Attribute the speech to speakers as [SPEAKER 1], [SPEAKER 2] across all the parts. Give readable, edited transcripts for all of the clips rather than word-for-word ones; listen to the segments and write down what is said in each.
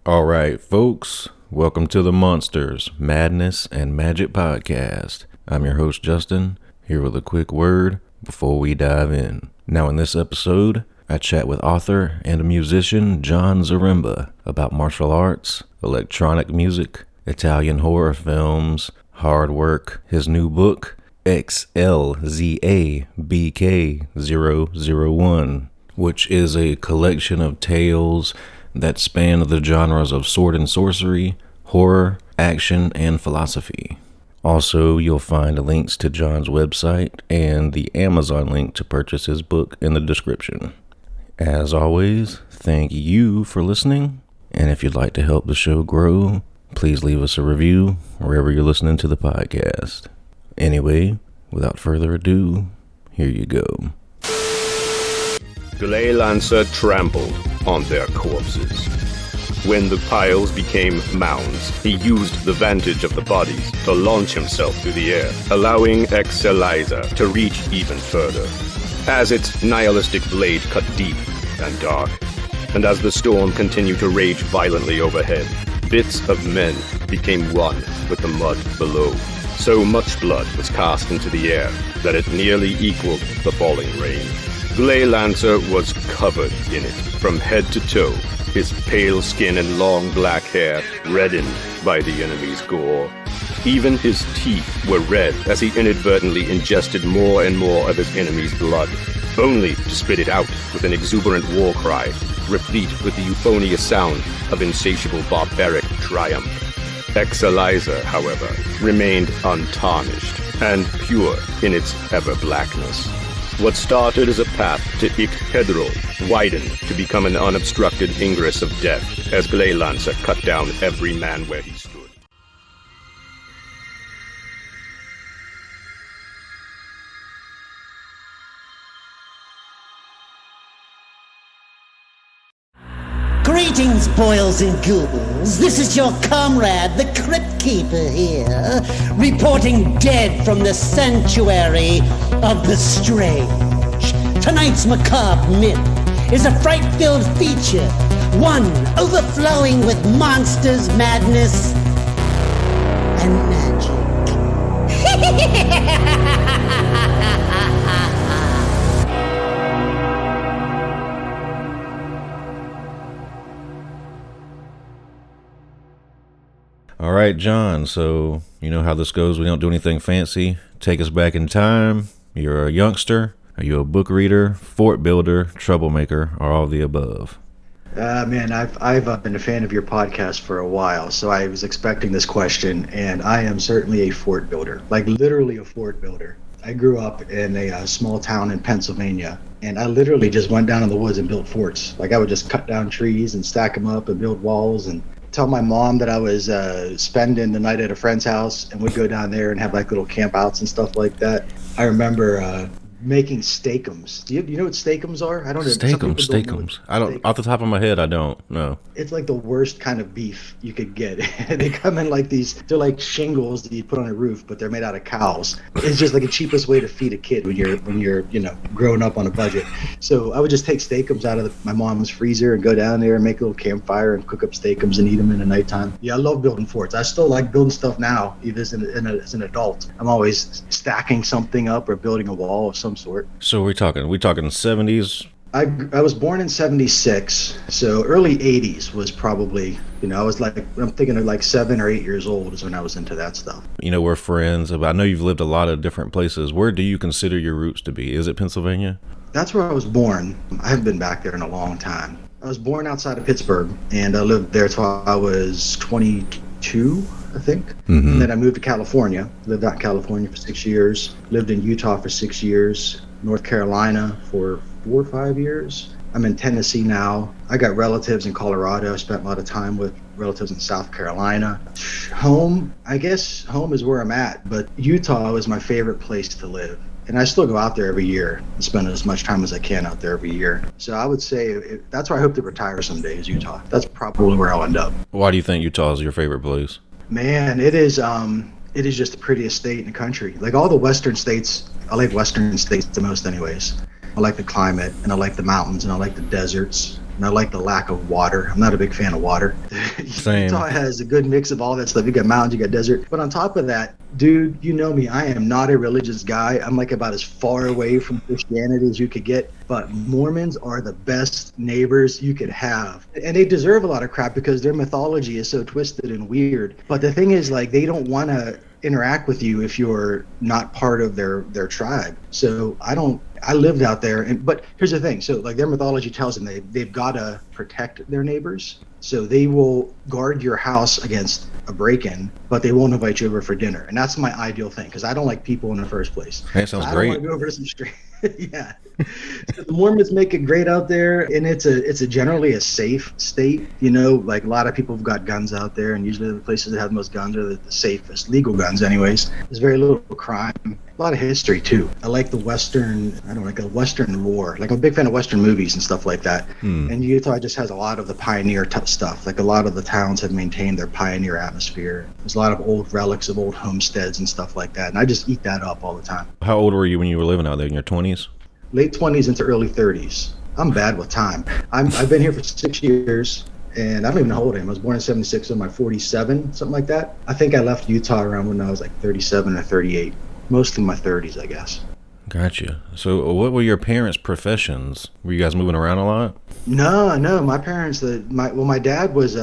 [SPEAKER 1] All right, folks, welcome to the Monsters, Madness, and Magic Podcast. I'm your host, Justin, here with a quick word before we dive in. Now, in this episode, I chat with author and musician Jon Zaremba about martial arts, electronic music, Italian horror films, hard work, his new book, XLZABK001, which is a collection of tales that span the genres of sword and sorcery, horror, action, and philosophy. Also, you'll find links to Jon's website and the Amazon link to purchase his book in the description. As always, thank you for listening, and if you'd like to help the show grow, please leave us a review wherever you're listening to the podcast. Anyway, without further ado, here you go.
[SPEAKER 2] Gley Lancer trampled on their corpses. When the piles became mounds, he used the vantage of the bodies to launch himself through the air, allowing Icct to reach even further. As its nihilistic blade cut deep and dark, and as the storm continued to rage violently overhead, bits of men became one with the mud below. So much blood was cast into the air that it nearly equaled the falling rain. Gley Lancer was covered in it, from head to toe, his pale skin and long black hair reddened by the enemy's gore. Even his teeth were red as he inadvertently ingested more and more of his enemy's blood, only to spit it out with an exuberant war cry, replete with the euphonious sound of insatiable barbaric triumph. Icct, however, remained untarnished and pure in its ever-blackness. What started as a path to Hedral widened to become an unobstructed ingress of death as Gley Lancer cut down every man where he stood.
[SPEAKER 3] Greetings, boils and ghouls. This is your comrade, the Crypt Keeper here, reporting dead from the sanctuary of the strange. Tonight's macabre myth is a fright-filled feature, one overflowing with monsters, madness, and magic.
[SPEAKER 1] All right, Jon, so you know how this goes. We don't do anything fancy. Take us back in time. You're a youngster. Are you a book reader, fort builder, troublemaker, or all of the above?
[SPEAKER 4] Man, I've been a fan of your podcast for a while, so I was expecting this question, and I am certainly a fort builder, like literally a fort builder. I grew up in a small town in Pennsylvania, and I literally just went down in the woods and built forts. Like I would just cut down trees and stack them up and build walls and tell my mom that I was spending the night at a friend's house, and we'd go down there and have like little camp outs and stuff like that. I remember making steakums. Do you know what steakums are? I don't know.
[SPEAKER 1] Steakums. I don't. Off the top of my head, I don't know.
[SPEAKER 4] It's like the worst kind of beef you could get. They come in like these. They're like shingles that you put on a roof, but they're made out of cows. It's just like the cheapest way to feed a kid when you're growing up on a budget. So I would just take steakums out of my mom's freezer and go down there and make a little campfire and cook up steakums and eat them in the nighttime. Yeah, I love building forts. I still like building stuff now, even as an adult. I'm always stacking something up or building a wall of some sort.
[SPEAKER 1] So we talking 70s?
[SPEAKER 4] I was born in 76, so early 80s was probably, I was like, I'm thinking of like 7 or 8 years old is when I was into that stuff.
[SPEAKER 1] We're friends. I know you've lived a lot of different places. Where do you consider your roots to be? Is it Pennsylvania?
[SPEAKER 4] That's where I was born. I haven't been back there in a long time. I was born outside of Pittsburgh, and I lived there till I was 22, I think. Mm-hmm. And then I moved to California, lived out in California for 6 years, lived in Utah for 6 years, North Carolina for 4 or 5 years. I'm in Tennessee now. I got relatives in Colorado. I spent a lot of time with relatives in South Carolina. Home, I guess home is where I'm at, but Utah is my favorite place to live. And I still go out there every year and spend as much time as I can out there every year. So I would say that's where I hope to retire someday is Utah. That's probably where I'll end up.
[SPEAKER 1] Why do you think Utah is your favorite place?
[SPEAKER 4] Man, it is just the prettiest state in the country. Like all the western states, I like western states the most anyways. I like the climate, and I like the mountains, and I like the deserts. and I like the lack of water. I'm not a big fan of water.
[SPEAKER 1] Same.
[SPEAKER 4] Utah has a good mix of all that stuff. You got mountains, you got desert. But on top of that, dude, you know me, I am not a religious guy. I'm like about as far away from Christianity as you could get. But Mormons are the best neighbors you could have. And they deserve a lot of crap because their mythology is so twisted and weird. But the thing is, like, they don't want to interact with you if you're not part of their tribe. So I lived out there, but here's the thing. So like their mythology tells them they've got to protect their neighbors. So they will guard your house against a break-in, but they won't invite you over for dinner. And that's my ideal thing because I don't like people in the first place.
[SPEAKER 1] That sounds
[SPEAKER 4] I
[SPEAKER 1] great.
[SPEAKER 4] don't want to go over to some street. Yeah. So the Mormons make it great out there, and it's a generally a safe state. You know, like a lot of people have got guns out there, and usually the places that have the most guns are the safest, legal guns anyways. There's very little crime. A lot of history too. I like the Western lore. Like I'm a big fan of Western movies and stuff like that. And Utah just has a lot of the pioneer stuff. Like a lot of the towns have maintained their pioneer atmosphere. There's a lot of old relics of old homesteads and stuff like that. And I just eat that up all the time.
[SPEAKER 1] How old were you when you were living out there? In your 20s?
[SPEAKER 4] Late 20s into early 30s. I'm bad with time. I've been here for 6 years. And I don't even know how old I am. I was born in 76, so I'm like 47, something like that. I think I left Utah around when I was like 37 or 38. Mostly my 30s, I guess.
[SPEAKER 1] Gotcha. So what were your parents' professions? Were you guys moving around a lot?
[SPEAKER 4] No. My parents, my dad was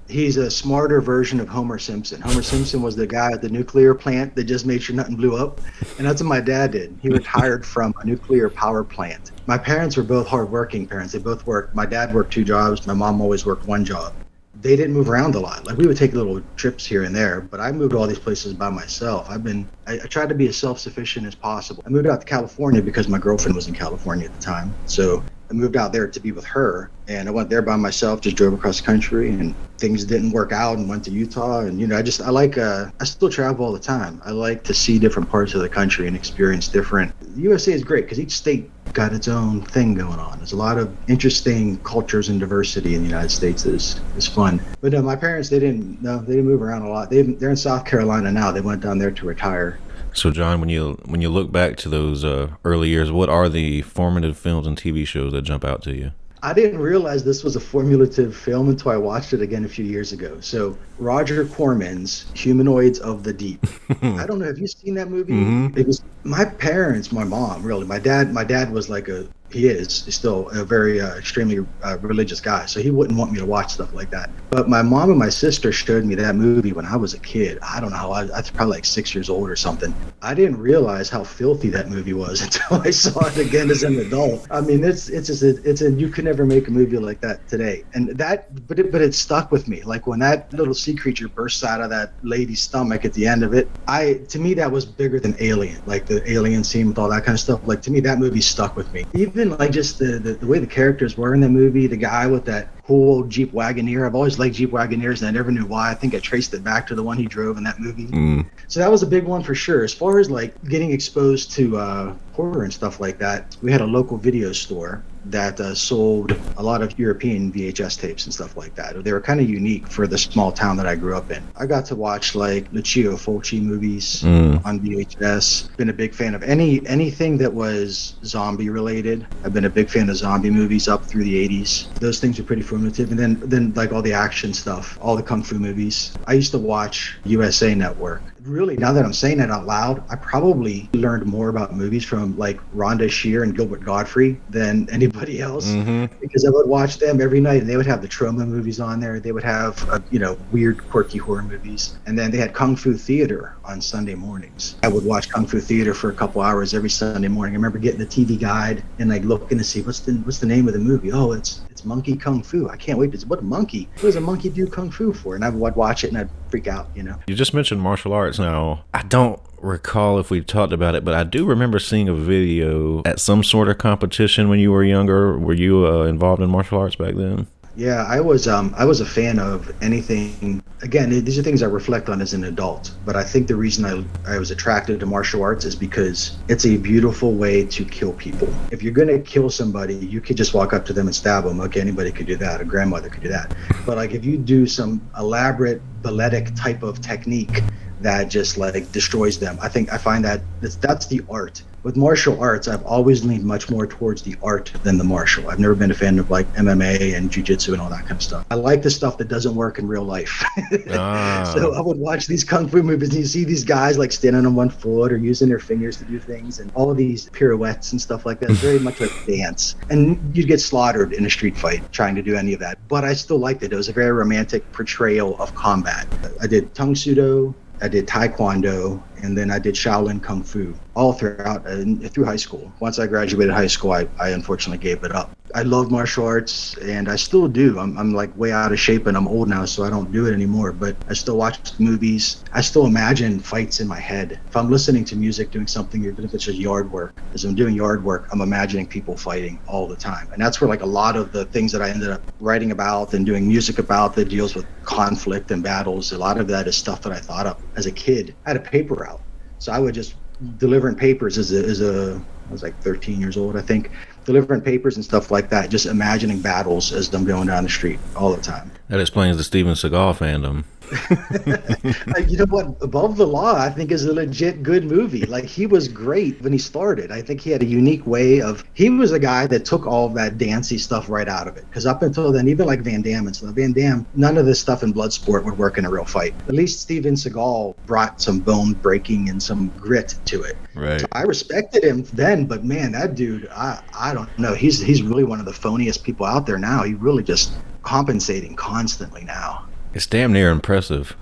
[SPEAKER 4] he's a smarter version of Homer Simpson. Homer Simpson was the guy at the nuclear plant that just made sure nothing blew up. And that's what my dad did. He retired from a nuclear power plant. My parents were both hardworking parents. They both worked. My dad worked 2 jobs. My mom always worked 1 job. They didn't move around a lot. Like we would take little trips here and there, but I moved to all these places by myself. I tried to be as self-sufficient as possible. I moved out to California because my girlfriend was in California at the time. So I moved out there to be with her, and I went there by myself, just drove across the country, and things didn't work out and went to Utah. And, you know, I still travel all the time. I like to see different parts of the country and experience different. The USA is great because each state got its own thing going on. There's a lot of interesting cultures and diversity in the United States that is fun. But no, my parents, they didn't move around a lot. They're in South Carolina now. They went down there to retire.
[SPEAKER 1] So John, when you look back to those early years, what are the formative films and TV shows that jump out to you?
[SPEAKER 4] I didn't realize this was a formulative film until I watched it again a few years ago. So Roger Corman's Humanoids of the Deep. I don't know. Have you seen that movie? Mm-hmm. It was my parents, my mom, really. My dad was like he is still a very extremely religious guy, so he wouldn't want me to watch stuff like that. But my mom and my sister showed me that movie when I was a kid. I don't know how, I was probably like 6 years old or something. I didn't realize how filthy that movie was until I saw it again as an adult. I mean, you could never make a movie like that today. And but it stuck with me. Like when that little sea creature bursts out of that lady's stomach at the end of it, to me that was bigger than Alien. Like the alien scene with all that kind of stuff. Like to me that movie stuck with me. Even like just the way the characters were in the movie, the guy with that cool old Jeep Wagoneer. I've always liked Jeep Wagoneers and I never knew why. I think I traced it back to the one he drove in that movie. So that was a big one for sure. As far as like getting exposed to horror and stuff like that, we had a local video store that sold a lot of European VHS tapes and stuff like that. They were kind of unique for the small town that I grew up in. I got to watch like Lucio Fulci movies on VHS. Been a big fan of anything that was zombie related. I've been a big fan of zombie movies up through the 80s. Those things are pretty formative. And then like all the action stuff, all the kung fu movies. I used to watch USA Network. Really, now that I'm saying it out loud, I probably learned more about movies from like Rhonda Shear and Gilbert Gottfried than anybody else, because I would watch them every night, and they would have the trauma movies on there. They would have weird, quirky horror movies, and then they had Kung Fu Theater on Sunday mornings. I would watch Kung Fu Theater for a couple hours every Sunday morning. I remember getting the TV guide and like looking to see what's the name of the movie. Oh, it's Monkey Kung Fu. I can't wait. What does a monkey do kung fu for? And I would watch it and I'd freak out. You just mentioned martial arts. Now, I don't recall if we talked about it, but I do remember seeing a video at some sort of competition when you were younger. Were you involved in martial arts back then? Yeah, I was a fan of anything. Again, these are things I reflect on as an adult, but I think the reason I was attracted to martial arts is because it's a beautiful way to kill people. If you're going to kill somebody, you could just walk up to them and stab them. Okay, anybody could do that. A grandmother could do that. But like if you do some elaborate balletic type of technique that just like destroys them. I find that that's the art. With martial arts, I've always leaned much more towards the art than the martial. I've never been a fan of like MMA and jiu-jitsu and all that kind of stuff. I like the stuff that doesn't work in real life. So I would watch these kung fu movies and you see these guys like standing on one foot or using their fingers to do things and all of these pirouettes and stuff like that. It's very much like dance. And you'd get slaughtered in a street fight trying to do any of that. But I still liked it. It was a very romantic portrayal of combat. I did Tung Sudo, I did Taekwondo, and then I did Shaolin Kung Fu all throughout through high school. Once I graduated high school, I unfortunately gave it up. I love martial arts, and I still do. I'm like way out of shape, and I'm old now, so I don't do it anymore. But I still watch movies. I still imagine fights in my head. If I'm listening to music, doing something, even if it's just yard work, as I'm doing yard work, I'm imagining people fighting all the time. And that's where like a lot of the things that I ended up writing about and doing music about that deals with conflict and battles, a lot of that is stuff that I thought of as a kid. I had a paper route. So I would just delivering papers I was like 13 years old, I think, delivering papers and stuff like that, just imagining battles as I'm going down the street all the time.
[SPEAKER 1] That explains the Steven Seagal fandom.
[SPEAKER 4] You know what? Above the Law, I think, is a legit good movie. Like, he was great when he started. I think he had a unique way of, he was a guy that took all of that dancey stuff right out of it. Because up until then, even like Van Damme and stuff, Van Damme, none of this stuff in Bloodsport would work in a real fight. At least Steven Seagal brought some bone breaking and some grit to it.
[SPEAKER 1] Right.
[SPEAKER 4] So I respected him then, but man, that dude, I don't know. He's really one of the phoniest people out there now. He really just compensating constantly now.
[SPEAKER 1] It's damn near impressive.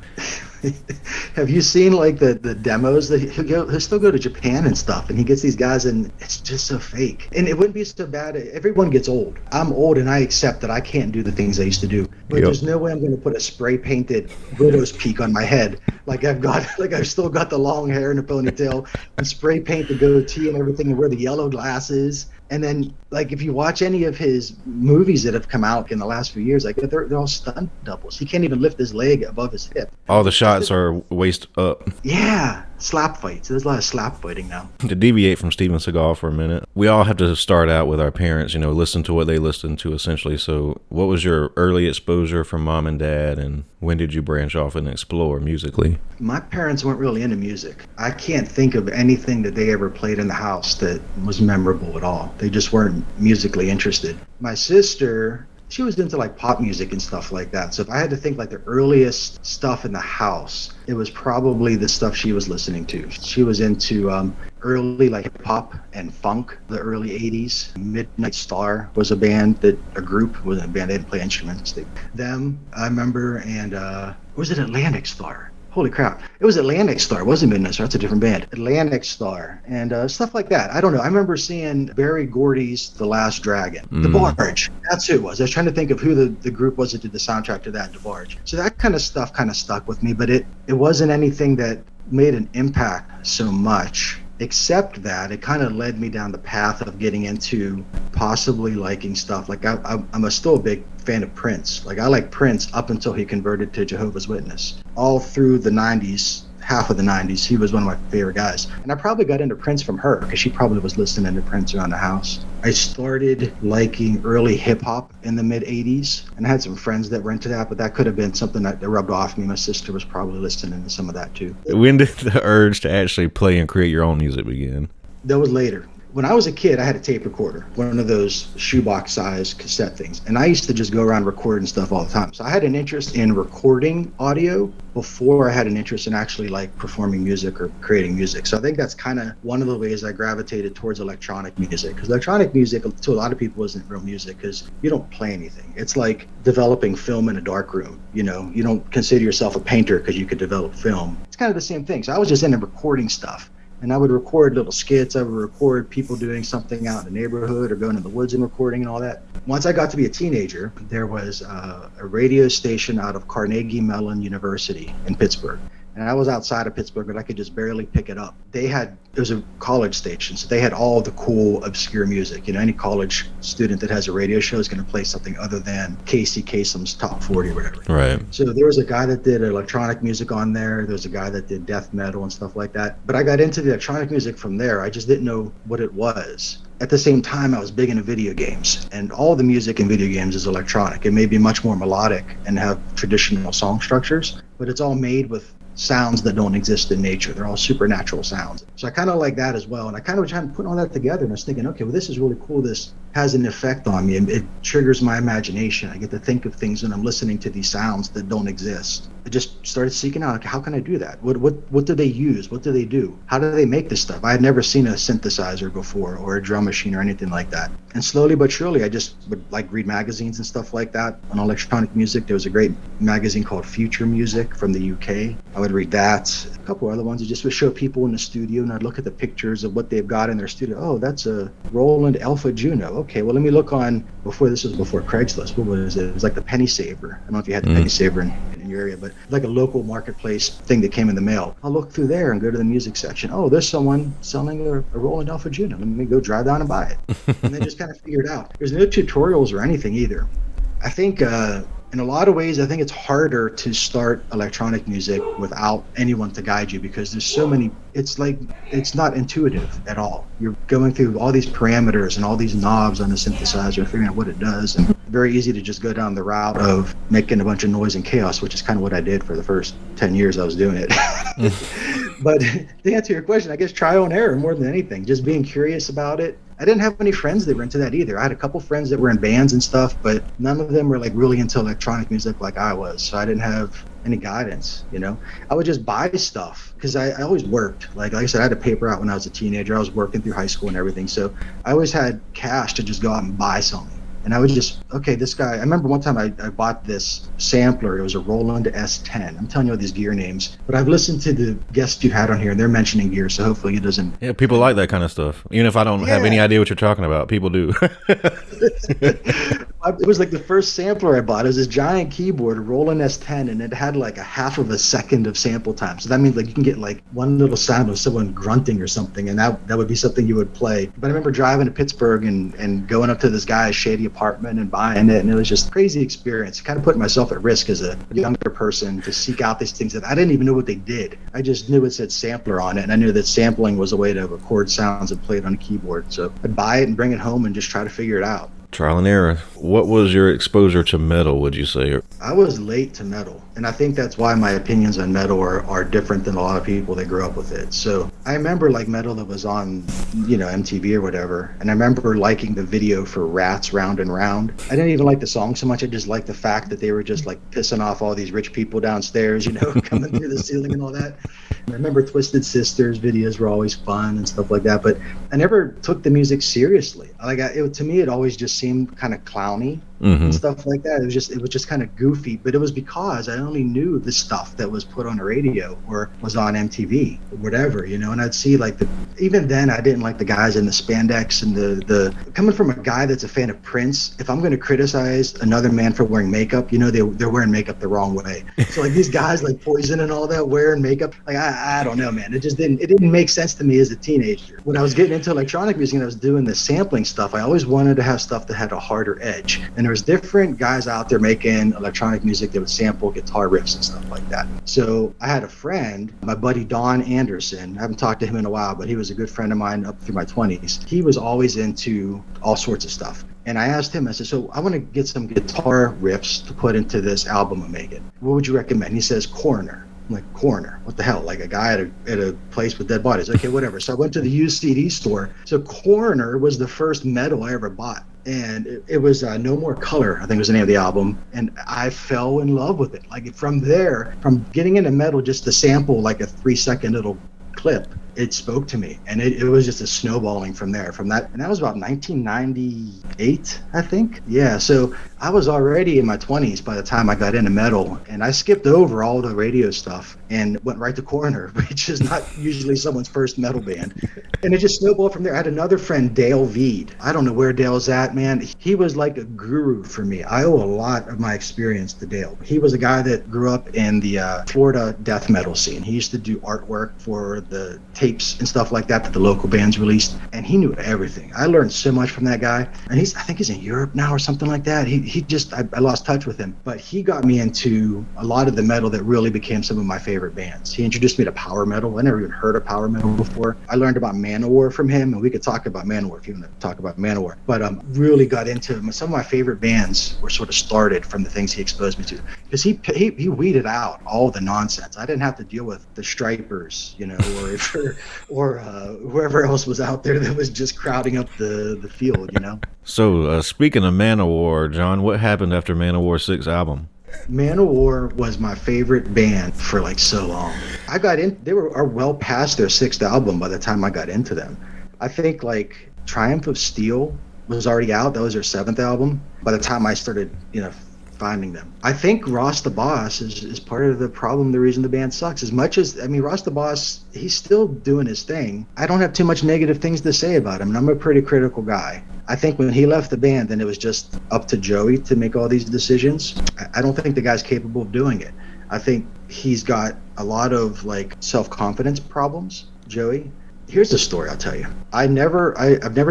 [SPEAKER 4] Have you seen like the demos that he'll still go to Japan and stuff, and he gets these guys, and it's just so fake. And it wouldn't be so bad. Everyone gets old. I'm old, and I accept that I can't do the things I used to do. But there's no way I'm going to put a spray painted widow's peak on my head like I've still got the long hair and a ponytail, and spray paint the goatee and everything, and wear the yellow glasses. And then, like, if you watch any of his movies that have come out in the last few years, like, they're all stunt doubles. He can't even lift his leg above his hip.
[SPEAKER 1] All the shots are waist up.
[SPEAKER 4] Yeah, slap fights. There's a lot of slap fighting now.
[SPEAKER 1] To deviate from Steven Seagal for a minute, we all have to start out with our parents, listen to what they listened to, essentially. So what was your early exposure from mom and dad, and when did you branch off and explore musically? My
[SPEAKER 4] parents weren't really into music. I can't think of anything that they ever played in the house that was memorable at all. They just weren't musically interested. My sister, she was into like pop music and stuff like that. So if I had to think like the earliest stuff in the house, it was probably the stuff she was listening to. She was into early like hip hop and funk, the early 80s. Midnight Star was a group, wasn't a band, they didn't play instruments. I remember, and was it Atlantic Star? Holy crap. It was Atlantic Star. It wasn't Midnight Star. It's a different band. Atlantic Star and stuff like that. I don't know. I remember seeing Barry Gordy's The Last Dragon. The Barge. That's who it was. I was trying to think of who the group was that did the soundtrack to that, The Barge. So that kind of stuff kind of stuck with me, but it wasn't anything that made an impact so much, except that it kind of led me down the path of getting into possibly liking stuff. Like I'm still a big fan of Prince. Like I like Prince up until he converted to Jehovah's Witness. All through the 90s, half of the 90s, he was one of my favorite guys. And I probably got into Prince from her because she probably was listening to Prince around the house. I started liking early hip hop in the mid 80s, and I had some friends that were into that, but that could have been something that rubbed off me. My sister was probably listening to some of that too.
[SPEAKER 1] When did the urge to actually play and create your own music begin?
[SPEAKER 4] That was later. When I was a kid, I had a tape recorder, one of those shoebox size cassette things. And I used to just go around recording stuff all the time. So I had an interest in recording audio before I had an interest in actually like performing music or creating music. So I think that's kind of one of the ways I gravitated towards electronic music. Because electronic music to a lot of people isn't real music because you don't play anything. It's like developing film in a dark room. You don't consider yourself a painter because you could develop film. It's kind of the same thing. So I was just into recording stuff. And I would record little skits. I would record people doing something out in the neighborhood or going in the woods and recording and all that. Once I got to be a teenager, there was a radio station out of Carnegie Mellon University in Pittsburgh. And I was outside of Pittsburgh, but I could just barely pick it up. It was a college station, so they had all the cool, obscure music. Any college student that has a radio show is going to play something other than Casey Kasem's Top 40 or whatever.
[SPEAKER 1] Right.
[SPEAKER 4] So there was a guy that did electronic music on there. There was a guy that did death metal and stuff like that. But I got into the electronic music from there. I just didn't know what it was. At the same time, I was big into video games, and all the music in video games is electronic. It may be much more melodic and have traditional song structures, but it's all made with sounds that don't exist in nature. They're all supernatural sounds. So I kind of like that as well. And I kind of was trying to put all that together, and I was thinking, okay, well, this is really cool. This has an effect on me, and it triggers my imagination. I get to think of things when I'm listening to these sounds that don't exist. I just started seeking out, how can I do that? What do they use? What do they do? How do they make this stuff? I had never seen a synthesizer before, or a drum machine, or anything like that. And slowly but surely, I just would like read magazines and stuff like that on electronic music. There was a great magazine called Future Music from the UK. I would read that. A couple other ones that just would show people in the studio, and I'd look at the pictures of what they've got in their studio. Oh, that's a Roland Alpha Juno. Okay, well, let me look on, before Craigslist. What was it? It was like the Penny Saver. I don't know if you had the Penny Saver in your area, but like a local marketplace thing that came in the mail. I'll look through there and go to the music section. Oh, there's someone selling a Roland Alpha Juno. Let me go drive down and buy it. And then just kind of figure it out. There's no tutorials or anything either. I think in a lot of ways, I think it's harder to start electronic music without anyone to guide you, because there's so many, it's not intuitive at all. You're going through all these parameters and all these knobs on the synthesizer, figuring out what it does, and very easy to just go down the route of making a bunch of noise and chaos, which is kind of what I did for the first 10 years I was doing it. But to answer your question, I guess trial and error more than anything, just being curious about it. I didn't have any friends that were into that either. I had a couple friends that were in bands and stuff, but none of them were like really into electronic music like I was. So I didn't have any guidance, you know. I would just buy stuff because I always worked. Like I said, I had a paper out when I was a teenager. I was working through high school and everything. So I always had cash to just go out and buy something. And I would just, okay, this guy, I remember one time I bought this sampler. It was a Roland S10. I'm telling you all these gear names, but I've listened to the guests you had on here, and they're mentioning gear, so hopefully it doesn't.
[SPEAKER 1] Yeah, people like that kind of stuff. Even if I don't have any idea what you're talking about, people do.
[SPEAKER 4] It was like the first sampler I bought. It was this giant keyboard, a Roland S10, and it had like a half of a second of sample time. So that means like you can get like one little sound of someone grunting or something, and that would be something you would play. But I remember driving to Pittsburgh and going up to this guy's shady apartment and buying it, and it was just a crazy experience. Kind of putting myself at risk as a younger person to seek out these things that I didn't even know what they did. I just knew it said sampler on it, and I knew that sampling was a way to record sounds and play it on a keyboard. So I'd buy it and bring it home and just try to figure it out.
[SPEAKER 1] Trial and error. What was your exposure to metal, would you say?
[SPEAKER 4] I was late to metal, and I think that's why my opinions on metal are different than a lot of people that grew up with it. So I remember like metal that was on, MTV or whatever, and I remember liking the video for Rats Round and Round. I didn't even like the song so much. I just liked the fact that they were just like pissing off all these rich people downstairs, coming through the ceiling and all that. And I remember Twisted Sisters videos were always fun and stuff like that, but I never took the music seriously. To me, it always just seemed kind of clowny. And stuff like that. It was just kind of goofy, but it was because I only knew the stuff that was put on the radio or was on MTV or whatever, and I'd see like even then I didn't like the guys in the spandex and the coming from a guy that's a fan of Prince. If I'm going to criticize another man for wearing makeup, they're wearing makeup the wrong way. So like these guys like Poison and all that wearing makeup, like I don't know, man. It didn't make sense to me as a teenager. When I was getting into electronic music and I was doing the sampling stuff, I always wanted to have stuff that had a harder edge. And there's different guys out there making electronic music that would sample guitar riffs and stuff like that. So I had a friend, my buddy Don Anderson. I haven't talked to him in a while, but he was a good friend of mine up through my 20s. He was always into all sorts of stuff. And I asked him, I said, so I want to get some guitar riffs to put into this album I'm making. What would you recommend? He says, Coroner. I'm like, Coroner? What the hell? Like a guy at a place with dead bodies. Okay, whatever. So I went to the used CD store. So Coroner was the first metal I ever bought. And it was No More Color, I think was the name of the album. And I fell in love with it. Like from there, from getting into metal, just to sample like a 3-second little clip, it spoke to me, and it was just a snowballing from there. From that, and that was about 1998, I think. Yeah, so I was already in my 20s by the time I got into metal, and I skipped over all the radio stuff and went right to Coroner, which is not usually someone's first metal band. And it just snowballed from there. I had another friend, Dale Veed. I don't know where Dale's at, man. He was like a guru for me. I owe a lot of my experience to Dale. He was a guy that grew up in the Florida death metal scene. He used to do artwork for the tapes and stuff like that the local bands released, and he knew everything. I learned so much from that guy, and I think he's in Europe now or something like that. I lost touch with him, but he got me into a lot of the metal that really became some of my favorite bands. He introduced me to power metal. I never even heard of power metal before. I learned about Manowar from him, and we could talk about Manowar if you want to talk about Manowar. But really got into some of my favorite bands were sort of started from the things he exposed me to, because he weeded out all the nonsense. I didn't have to deal with the Stripers, or whoever else was out there that was just crowding up the field,
[SPEAKER 1] So, speaking of Manowar, John, what happened after Manowar's 6th album?
[SPEAKER 4] Manowar was my favorite band for like so long. I got in, they are well past their 6th album by the time I got into them. I think like Triumph of Steel was already out. That was their 7th album by the time I started, finding them. I think Ross the Boss is part of the problem, the reason the band sucks. As much as, Ross the Boss, he's still doing his thing. I don't have too much negative things to say about him, and I'm a pretty critical guy. I think when he left the band, then it was just up to Joey to make all these decisions. I don't think the guy's capable of doing it. I think he's got a lot of like self-confidence problems, Joey. Here's the story I'll tell you. I've never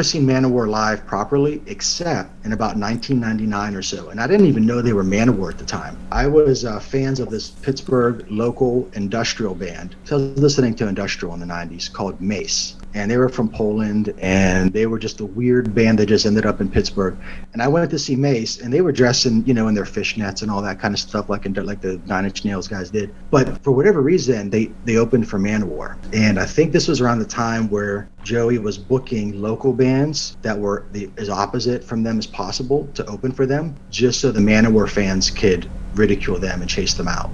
[SPEAKER 4] seen Manowar live properly except in about 1999 or so, and I didn't even know they were Manowar at the time. I was fans of this Pittsburgh local industrial band. So I was listening to industrial in the 90s called Mace, and they were from Poland, and they were just a weird band that just ended up in Pittsburgh. And I went to see Mace, and they were dressed in, in their fishnets and all that kind of stuff, like the 9 Inch Nails guys did. But for whatever reason, they opened for Manowar, and I think this was around the time where Joey was booking local bands that were as opposite from them as possible to open for them, just so the Manowar fans could ridicule them and chase them out.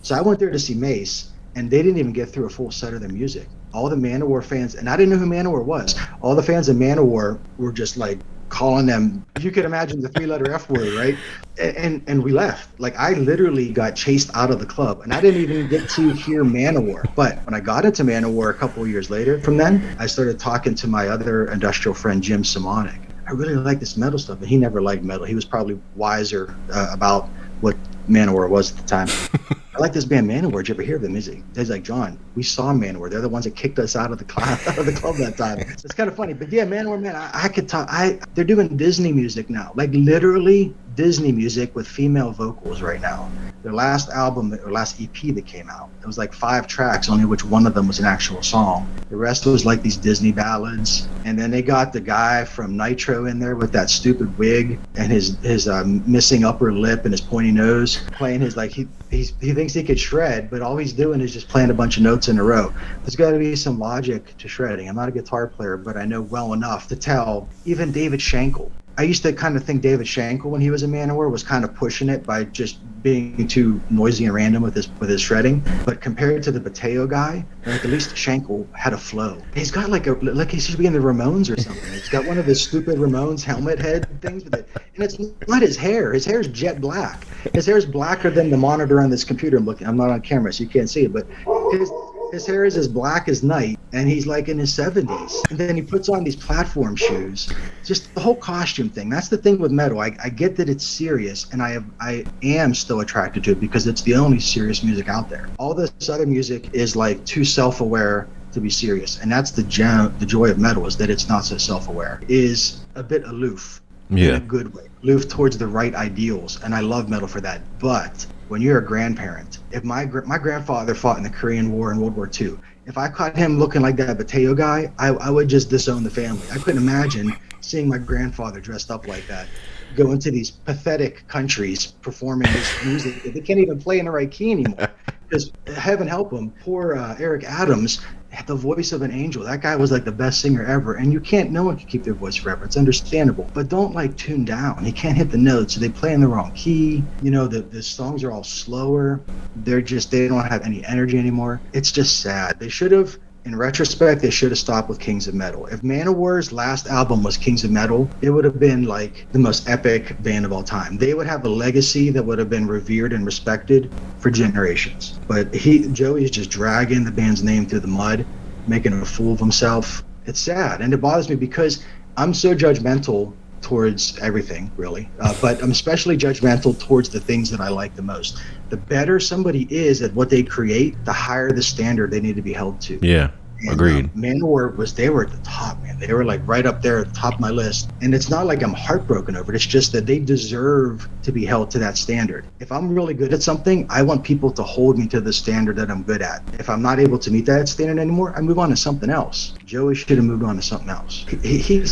[SPEAKER 4] So I went there to see Mace, and they didn't even get through a full set of their music. All the Manowar fans, and I didn't know who Manowar was, all the fans of Manowar were just like calling them, you could imagine the 3-letter F word, right? And we left. Like, I literally got chased out of the club, and I didn't even get to hear Manowar. But when I got into Manowar a couple of years later from then, I started talking to my other industrial friend, Jim Simonik. I really like this metal stuff, and he never liked metal. He was probably wiser about what Manowar was at the time. I like this band Manowar. Did you ever hear of them? He's like, John, we saw Manowar. They're the ones that kicked us out of the club that time. So it's kind of funny. But yeah, Manowar, man, I could talk. They're doing Disney music now, like literally Disney music with female vocals right now. Their last album or last EP that came out, it was like 5 tracks, only which one of them was an actual song. The rest was like these Disney ballads. And then they got the guy from Nitro in there with that stupid wig and his missing upper lip and his pointy nose, playing his like he thinks he could shred, but all he's doing is just playing a bunch of notes in a row. There's got to be some logic to shredding. I'm not a guitar player, but I know well enough to tell. Even David Schenkel. I used to kind of think David Schenkel, when he was in Manowar, was kind of pushing it by just being too noisy and random with his shredding. But compared to the Bateo guy, like at least Schenkel had a flow. He's got like he should be in the Ramones or something. He's got one of his stupid Ramones helmet head things with it, and it's not his hair. His hair is jet black. His hair is blacker than the monitor on this computer. I'm not on camera, so you can't see it, but his hair is as black as night, and he's like in his 70s. And then he puts on these platform shoes. Just the whole costume thing. That's the thing with metal. I get that it's serious, and I am still attracted to it because it's the only serious music out there. All this other music is like too self-aware to be serious, and that's the joy of metal, is that it's not so self-aware. It is a bit aloof. In a good way, aloof towards the right ideals, and I love metal for that. But when you're a grandparent, if my grandfather fought in the Korean War and World War II, if I caught him looking like that Bateo guy, I would just disown the family. I couldn't imagine seeing my grandfather dressed up like that, go into these pathetic countries performing this music that they can't even play in the right key anymore. Because heaven help him, poor Eric Adams had the voice of an angel. That guy was like the best singer ever, and no one can keep their voice forever. It's understandable, but don't like tune down. He can't hit the notes, so they play in the wrong key. The songs are all slower. They don't have any energy anymore. It's just sad. They should have. In retrospect, they should have stopped with Kings of Metal. If Manowar's last album was Kings of Metal, it would have been like the most epic band of all time. They would have a legacy that would have been revered and respected for generations. But Joey's just dragging the band's name through the mud, making a fool of himself. It's sad, and it bothers me because I'm so judgmental towards everything, really, but I'm especially judgmental towards the things that I like the most. The better somebody is at what they create, the higher the standard they need to be held to.
[SPEAKER 1] Yeah.
[SPEAKER 4] And
[SPEAKER 1] Agreed.
[SPEAKER 4] Manowar they were at the top, man. They were like right up there at the top of my list. And it's not like I'm heartbroken over it. It's just that they deserve to be held to that standard. If I'm really good at something, I want people to hold me to the standard that I'm good at. If I'm not able to meet that standard anymore, I move on to something else. Joey should have moved on to something else. He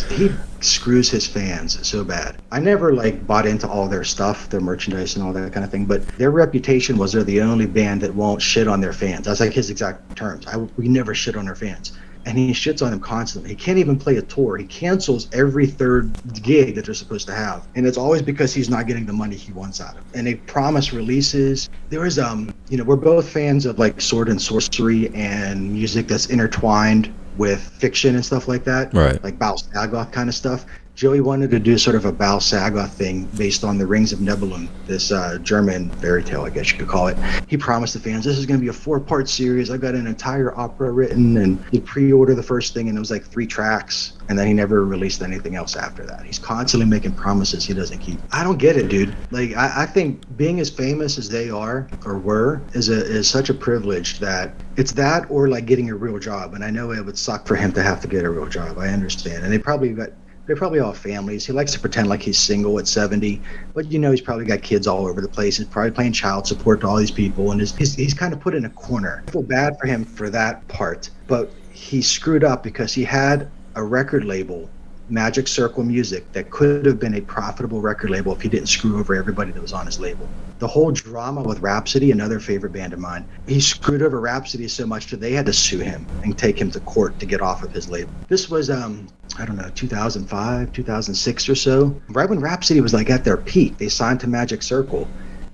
[SPEAKER 4] screws his fans so bad. I never like bought into all their stuff, their merchandise and all that kind of thing, but their reputation was they're the only band that won't shit on their fans. That's like his exact terms. We never shit on our fans. And he shits on them constantly. He can't even play a tour. He cancels every third gig that they're supposed to have. And it's always because he's not getting the money he wants out of it. And they promise releases. There was, we're both fans of like sword and sorcery and music that's intertwined with fiction and stuff like that.
[SPEAKER 1] Right.
[SPEAKER 4] Like Bal Sagoth kind of stuff. Joey wanted to do sort of a Bal Sagoth thing based on the Rings of Nibelung, this German fairy tale, I guess you could call it. He promised the fans, this is going to be a 4-part series. I got an entire opera written, and you pre-order the first thing, and it was like 3 tracks. And then he never released anything else after that. He's constantly making promises he doesn't keep. I don't get it, dude. Like, I think being as famous as they are or were is such a privilege that it's that or like getting a real job. And I know it would suck for him to have to get a real job. I understand. And they're probably all families. He likes to pretend like he's single at 70, but he's probably got kids all over the place. He's probably paying child support to all these people, and he's kind of put in a corner. I feel bad for him for that part, but he screwed up because he had a record label, Magic Circle Music, that could have been a profitable record label if he didn't screw over everybody that was on his label. The whole drama with Rhapsody, another favorite band of mine, he screwed over Rhapsody so much that they had to sue him and take him to court to get off of his label. This was, 2005, 2006 or so, right when Rhapsody was like at their peak. They signed to Magic Circle.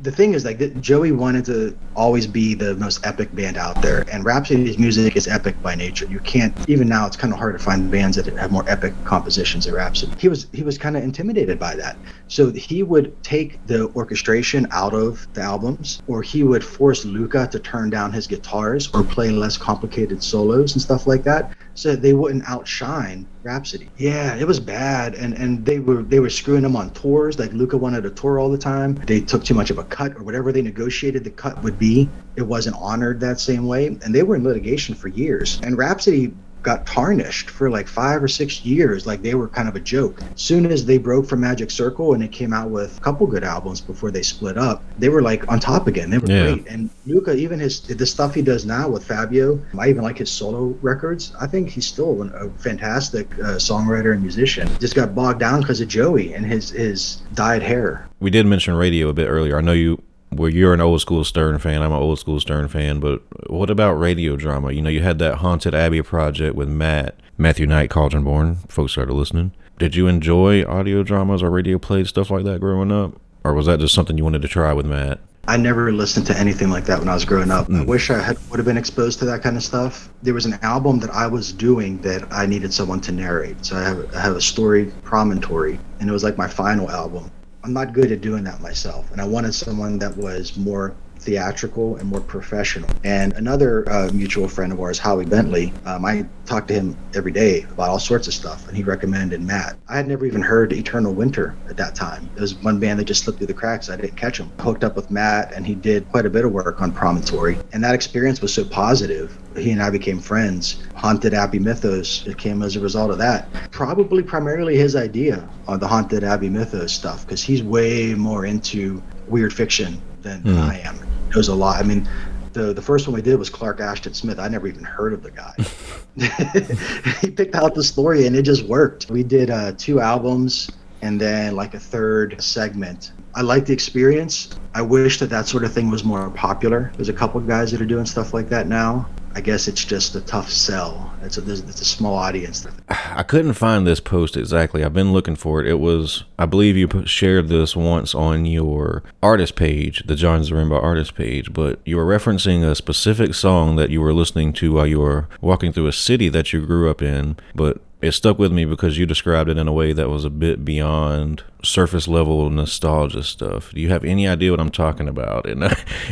[SPEAKER 4] The thing is, like, Joey wanted to always be the most epic band out there, and Rhapsody's music is epic by nature. You can't, even now, it's kind of hard to find bands that have more epic compositions than Rhapsody. He was kind of intimidated by that, so he would take the orchestration out of the albums, or he would force Luca to turn down his guitars or play less complicated solos and stuff like that, so that they wouldn't outshine Rhapsody. Yeah, it was bad, and they were screwing him on tours. Like, Luca wanted to tour all the time. They took too much of a cut, or whatever they negotiated the cut would be. It wasn't honored that same way, and they were in litigation for years. And Rhapsody got tarnished for like 5 or 6 years. Like, they were kind of a joke. As soon as they broke from Magic Circle and it came out with a couple good albums before they split up, they were like on top again. They were great. And Luca, even the stuff he does now with Fabio, I even like his solo records. I think he's still a fantastic songwriter and musician. Just got bogged down because of Joey and his dyed hair.
[SPEAKER 1] We did mention radio a bit earlier. I know you're an old school Stern fan. I'm an old school Stern fan. But what about radio drama? You had that Haunted Abbey project with Matthew Knight, Cauldron Born. Folks started listening. Did you enjoy audio dramas or radio plays, stuff like that growing up? Or was that just something you wanted to try with Matt?
[SPEAKER 4] I never listened to anything like that when I was growing up. I wish I would have been exposed to that kind of stuff. There was an album that I was doing that I needed someone to narrate. So I have a story, Promontory, and it was like my final album. I'm not good at doing that myself, and I wanted someone that was more theatrical and more professional. And another mutual friend of ours, Howie Bentley, I talked to him every day about all sorts of stuff, and he recommended Matt. I had never even heard Eternal Winter at that time. It was one band that just slipped through the cracks. I didn't catch him. I hooked up with Matt, and he did quite a bit of work on Promontory, and that experience was so positive. He and I became friends. Haunted Abbey Mythos, it came as a result of that. Probably primarily his idea on the Haunted Abbey Mythos stuff, because he's way more into weird fiction than I am. He knows a lot. I mean, the first one we did was Clark Ashton Smith. I never even heard of the guy. He picked out the story and it just worked. We did 2 albums and then like a 3rd segment. I like the experience. I wish that sort of thing was more popular. There's a couple of guys that are doing stuff like that now. I guess it's just a tough sell. It's a small audience.
[SPEAKER 1] I couldn't find this post exactly. I've been looking for it. It was, I believe you shared this once on your artist page, the Jon Zaremba artist page, but you were referencing a specific song that you were listening to while you were walking through a city that you grew up in. But It stuck with me because you described it in a way that was a bit beyond surface level nostalgia stuff. Do you have any idea what I'm talking about? And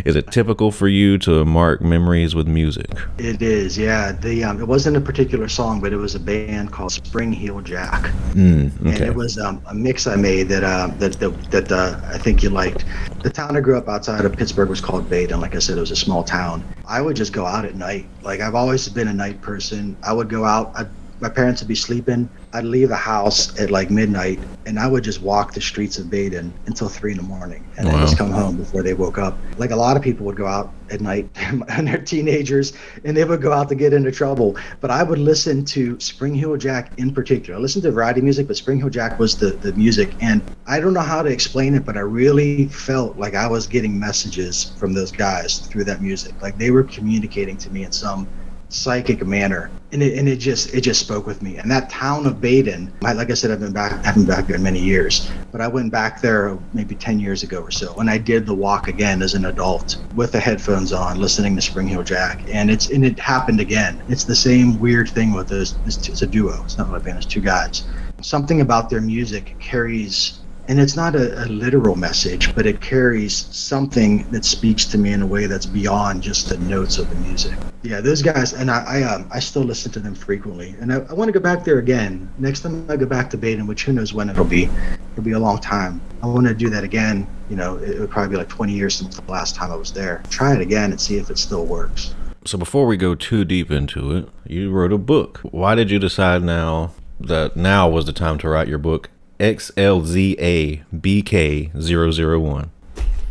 [SPEAKER 1] is it typical for you to mark memories with music?
[SPEAKER 4] It is, yeah. It wasn't a particular song, but it was a band called Spring Heel Jack,
[SPEAKER 1] Okay.
[SPEAKER 4] and it was a mix I made that I think you liked. The town I grew up outside of Pittsburgh was called Baden. Like I said, it was a small town. I would just go out at night. Like, I've always been a night person. I would go out. My parents would be sleeping. I'd leave the house at like midnight, and I would just walk the streets of Baden until 3 a.m, and then just come home before they woke up. Like, a lot of people would go out at night and they're teenagers, and they would go out to get into trouble. But I would listen to Spring Heel Jack in particular. I listened to variety music, but Spring Heel Jack was the music. And I don't know how to explain it, but I really felt like I was getting messages from those guys through that music. Like, they were communicating to me in some psychic manner, and it just spoke with me. And that town of Baden, like I said, haven't been back there in many years, but I went back there maybe 10 years ago or so, and I did the walk again as an adult with the headphones on, listening to Spring Heel Jack, and it happened again. It's the same weird thing with this. It's a duo. It's not like a band. It's two guys. Something about their music carries. And it's not a literal message, but it carries something that speaks to me in a way that's beyond just the notes of the music. Yeah, those guys, and I still listen to them frequently. And I want to go back there again. Next time I go back to Baden, which who knows when it'll be a long time. I want to do that again. You know, it would probably be like 20 years since the last time I was there. Try it again and see if it still works.
[SPEAKER 1] So before we go too deep into it, you wrote a book. Why did you decide now was the time to write your book? XLZABK001.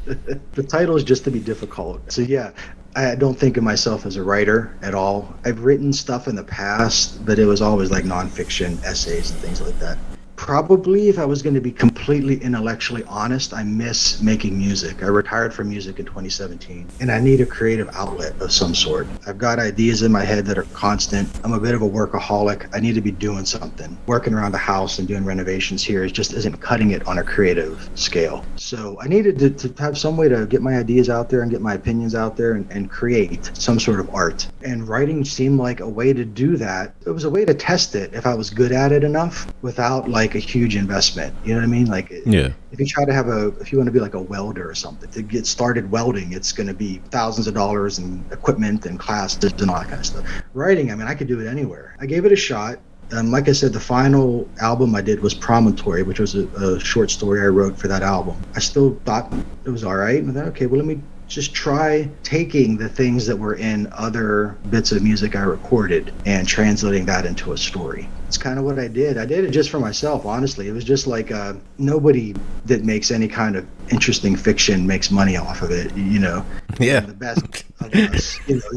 [SPEAKER 4] The title is just to be difficult. So yeah, I don't think of myself as a writer at all. I've written stuff in the past, but it was always like nonfiction essays and things like that. Probably, if I was going to be completely intellectually honest, I miss making music. I retired from music in 2017, and I need a creative outlet of some sort. I've got ideas in my head that are constant. I'm a bit of a workaholic. I need to be doing something. Working around the house and doing renovations here just isn't cutting it on a creative scale. So I needed to have some way to get my ideas out there and get my opinions out there and create some sort of art. And writing seemed like a way to do that. It was a way to test it if I was good at it enough without like a huge investment. You know what I mean? Like,
[SPEAKER 1] yeah.
[SPEAKER 4] If you try to if you want to be like a welder or something, to get started welding, it's going to be thousands of dollars and equipment and classes and all that kind of stuff. Writing, I mean, I could do it anywhere. I gave it a shot. Like I said, the final album I did was Promontory, which was a short story I wrote for that album. I still thought it was all right. And I thought, okay, well, let me just try taking the things that were in other bits of music I recorded and translating that into a story. It's kind of what I did. I did it just for myself, honestly. It was just like nobody that makes any kind of interesting fiction makes money off of it, you know.
[SPEAKER 1] Yeah.
[SPEAKER 4] The best of us, you know.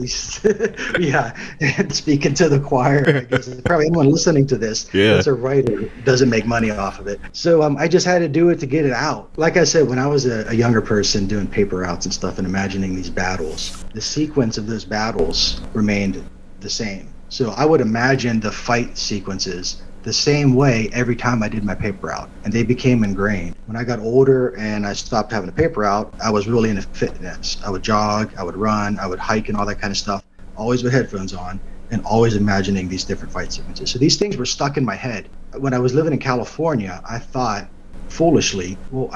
[SPEAKER 4] Yeah. And speaking to the choir, I guess probably anyone listening to this that's a writer doesn't make money off of it. So I just had to do it to get it out. Like I said, when I was a younger person doing paper routes and stuff and imagining these battles, the sequence of those battles remained the same. So I would imagine the fight sequences the same way every time I did my paper route, and they became ingrained. When I got older and I stopped having a paper route, I was really into fitness. I would jog, I would run, I would hike and all that kind of stuff, always with headphones on and always imagining these different fight sequences. So these things were stuck in my head. When I was living in California, I thought, foolishly, well,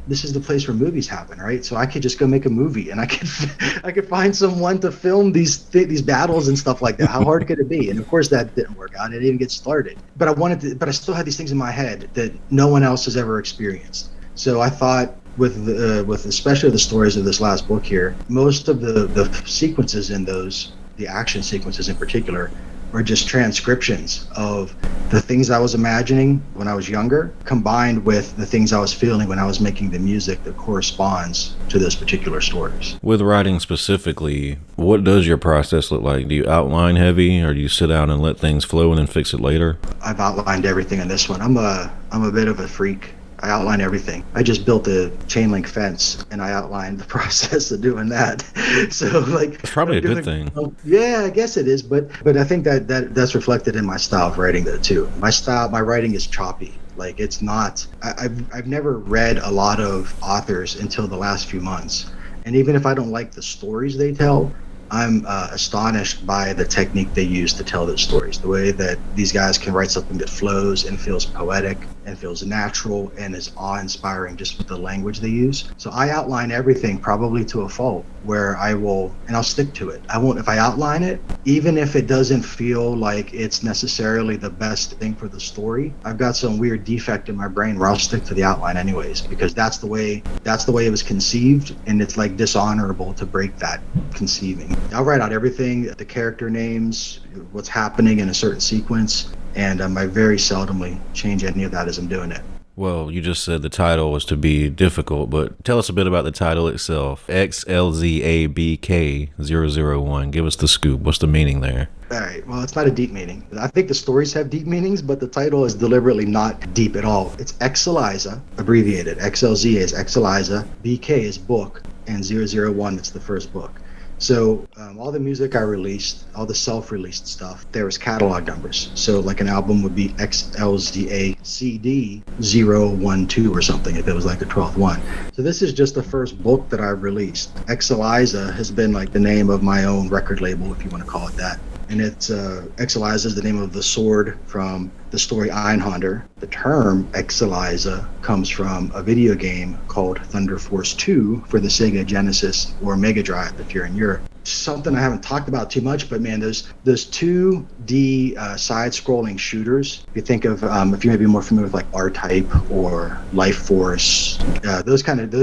[SPEAKER 4] this is the place where movies happen, right? So I could just go make a movie, and I could find someone to film these battles and stuff like that. How hard could it be? And of course that didn't work out. It didn't get started. But I still had these things in my head that no one else has ever experienced. So I thought with especially the stories of this last book here, most of the sequences in those, the action sequences in particular, are just transcriptions of the things I was imagining when I was younger, combined with the things I was feeling when I was making the music that corresponds to those particular stories.
[SPEAKER 1] With writing specifically, what does your process look like? Do you outline heavy, or do you sit down and let things flow and then fix it later?
[SPEAKER 4] I've outlined everything in this one. I'm a bit of a freak. I outline everything. I just built a chain link fence, and I outlined the process of doing that. So like,
[SPEAKER 1] it's probably a good thing.
[SPEAKER 4] Yeah, I guess it is, but I think that's reflected in my style of writing though too. My writing is choppy. Like, it's not. I've never read a lot of authors until the last few months, and even if I don't like the stories they tell, I'm astonished by the technique they use to tell those stories. The way that these guys can write something that flows and feels poetic and feels natural and is awe-inspiring just with the language they use. So I outline everything probably to a fault, where I'll stick to it. I won't, if I outline it, even if it doesn't feel like it's necessarily the best thing for the story, I've got some weird defect in my brain where I'll stick to the outline anyways, because that's the way it was conceived, and it's like dishonorable to break that conceiving. I'll write out everything, the character names, what's happening in a certain sequence, and I very seldomly change any of that as I'm doing it.
[SPEAKER 1] Well, you just said the title was to be difficult, but tell us a bit about the title itself. XLZABK001. Give us the scoop. What's the meaning there?
[SPEAKER 4] All right. Well, it's not a deep meaning. I think the stories have deep meanings, but the title is deliberately not deep at all. It's Exeliza, abbreviated. XLZ is Exeliza, BK is book, and 001 is the first book. So all the music I released, all the self-released stuff, there was catalog numbers. So like an album would be XLZA CD 012 or something if it was like the 12th one. So this is just the first book that I've released. Exeliza has been like the name of my own record label, if you want to call it that. And it's Exeliza is the name of the sword from the story Einhander. The term Exeliza comes from a video game called Thunder Force 2 for the Sega Genesis or Mega Drive if you're in Europe. Something I haven't talked about too much, but man, those 2D side-scrolling shooters. If you think of, if you may be more familiar with like R-Type or Life Force, those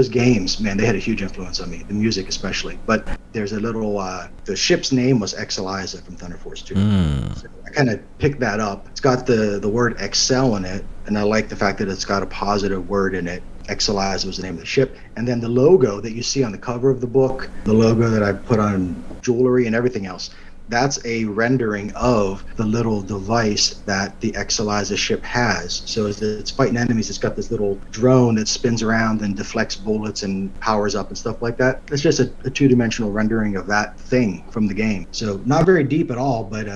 [SPEAKER 4] games, man, they had a huge influence on me. The music especially. But there's a little, the ship's name was Exeliza from Thunder Force 2. So I kind of picked that up. It's got the word Excel in it, and I like the fact that it's got a positive word in it. Exeliza was the name of the ship. And then the logo that you see on the cover of the book, the logo that I put on jewelry and everything else, that's a rendering of the little device that the Exeliza ship has. So as it's fighting enemies, it's got this little drone that spins around and deflects bullets and powers up and stuff like that. It's just a two-dimensional rendering of that thing from the game. So not very deep at all, but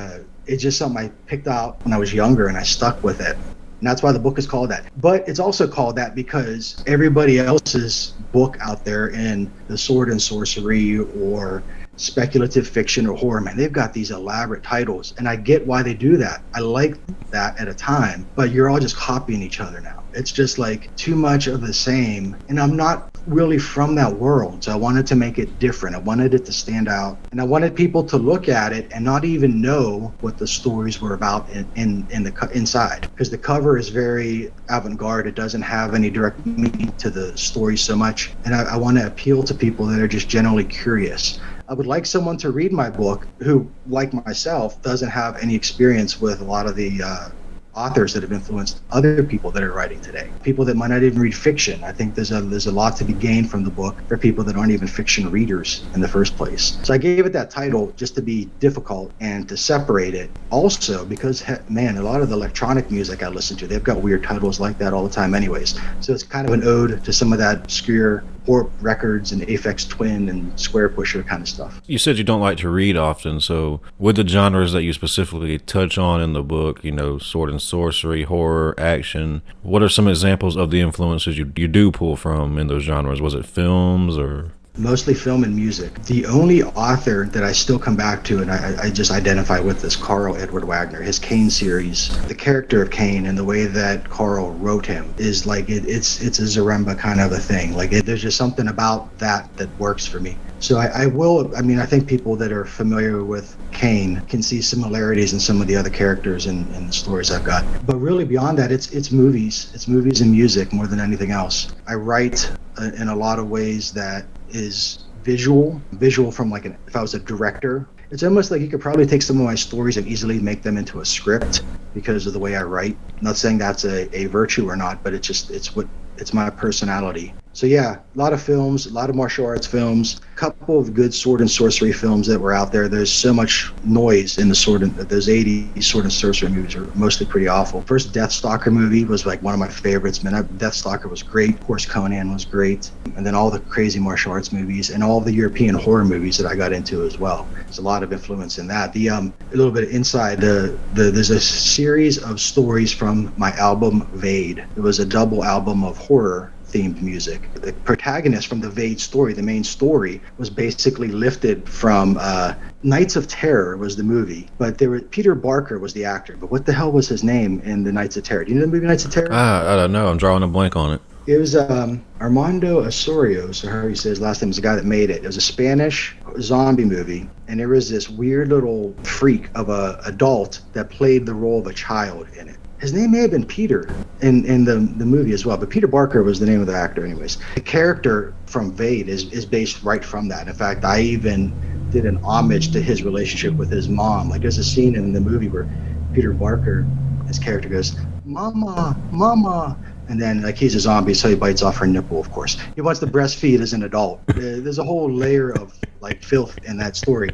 [SPEAKER 4] it's just something I picked out when I was younger and I stuck with it. And that's why the book is called that. But it's also called that because everybody else's book out there in the sword and sorcery or speculative fiction or horror, man, they've got these elaborate titles. And I get why they do that. I like that at a time, but you're all just copying each other now. It's just like too much of the same. And I'm not really from that world, so I wanted to make it different. I wanted it to stand out, and I wanted people to look at it and not even know what the stories were about in the inside, because the cover is very avant-garde. It doesn't have any direct meaning to the story so much, and I want to appeal to people that are just generally curious. I would like someone to read my book who, like myself, doesn't have any experience with a lot of the authors that have influenced other people that are writing today. People that might not even read fiction. I think there's a lot to be gained from the book for people that aren't even fiction readers in the first place. So I gave it that title just to be difficult and to separate it. Also because, man, a lot of the electronic music I listen to, they've got weird titles like that all the time anyways. So it's kind of an ode to some of that obscure Warp Records and Aphex Twin and Square Pusher kind of stuff.
[SPEAKER 1] You said you don't like to read often, so with the genres that you specifically touch on in the book, you know, sword and sorcery, horror, action, what are some examples of the influences you do pull from in those genres? Was it films or?
[SPEAKER 4] Mostly film and music. The only author that I still come back to, and I just identify with, is Carl Edward Wagner. His Kane series, the character of Kane and the way that Carl wrote him is like it's a Zaremba kind of a thing. Like there's just something about that works for me. So I think people that are familiar with Kane can see similarities in some of the other characters in the stories I've got. But really beyond that, it's movies. It's movies and music more than anything else. I write in a lot of ways that is visual from like if I was a director. It's almost like you could probably take some of my stories and easily make them into a script because of the way I write. I'm not saying that's a virtue or not, but it's my personality. So yeah, a lot of films, a lot of martial arts films, a couple of good sword and sorcery films that were out there. There's so much noise in those 80s sword and sorcery movies are mostly pretty awful. First Deathstalker movie was like one of my favorites. Man, Deathstalker was great. Of course, Conan was great. And then all the crazy martial arts movies and all the European horror movies that I got into as well. There's a lot of influence in that. A little bit inside, there's a series of stories from my album Vade. It was a double album of horror themed music. The protagonist from the Vade story, the main story, was basically lifted from Knights of Terror was the movie, but Peter Barker was the actor. But what the hell was his name in the Knights of Terror? Do you know the movie Knights of Terror?
[SPEAKER 1] I don't know. I'm drawing a blank on it.
[SPEAKER 4] It was Armando Osorio, so how you say his last name, is the guy that made it. It was a Spanish zombie movie, and there was this weird little freak of a adult that played the role of a child in it. His name may have been Peter in the movie as well, but Peter Barker was the name of the actor anyways. The character from Vade is based right from that. In fact, I even did an homage to his relationship with his mom. Like, there's a scene in the movie where Peter Barker, his character, goes, "Mama, Mama," and then like he's a zombie, so he bites off her nipple. Of course, he wants to breastfeed as an adult. There's a whole layer of like filth in that story,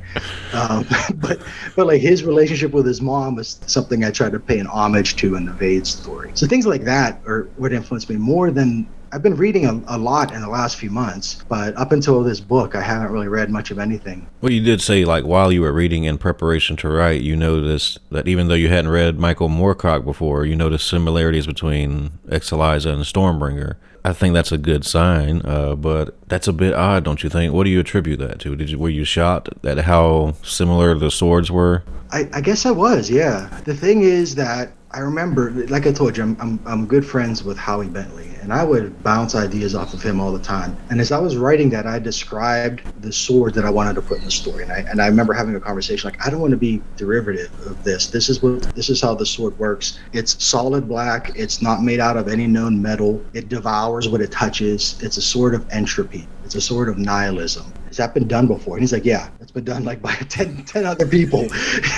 [SPEAKER 4] but like his relationship with his mom was something I tried to pay an homage to in the Vade story. So things like that are what influenced me more than. I've been reading a lot in the last few months, but up until this book, I haven't really read much of anything.
[SPEAKER 1] Well, you did say, like, while you were reading in preparation to write, you noticed that even though you hadn't read Michael Moorcock before, you noticed similarities between Eliza and Stormbringer. I think that's a good sign, but that's a bit odd, don't you think? What do you attribute that to? Were you shocked at how similar the swords were?
[SPEAKER 4] I guess I was, yeah. The thing is that I remember, like I told you, I'm good friends with Howie Bentley, and I would bounce ideas off of him all the time. And as I was writing that, I described the sword that I wanted to put in the story. And I remember having a conversation like, I don't want to be derivative of this. This is how the sword works. It's solid black. It's not made out of any known metal. It devours what it touches. It's a sword of entropy. It's a sword of nihilism. Has that been done before? And he's like, yeah, it's been done like by 10 other people.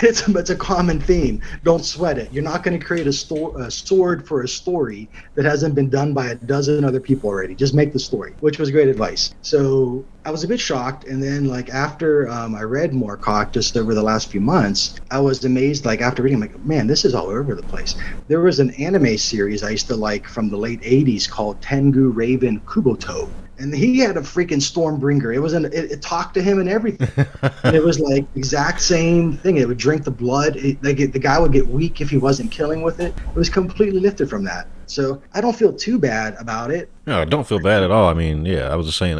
[SPEAKER 4] It's a common theme. Don't sweat it. You're not going to create a sword for a story that hasn't been done by a dozen other people already. Just make the story, which was great advice. So I was a bit shocked. And then like after I read Moorcock just over the last few months, I was amazed. Like after reading, I'm like, man, this is all over the place. There was an anime series I used to like from the late 80s called Tengu Raven Kuboto. And he had a freaking Stormbringer. It talked to him and everything. And it was like exact same thing. It would drink the blood. The guy would get weak if he wasn't killing with it. It was completely lifted from that. So I don't feel too bad about it.
[SPEAKER 1] No, I don't feel bad at all. I mean, yeah, I was just saying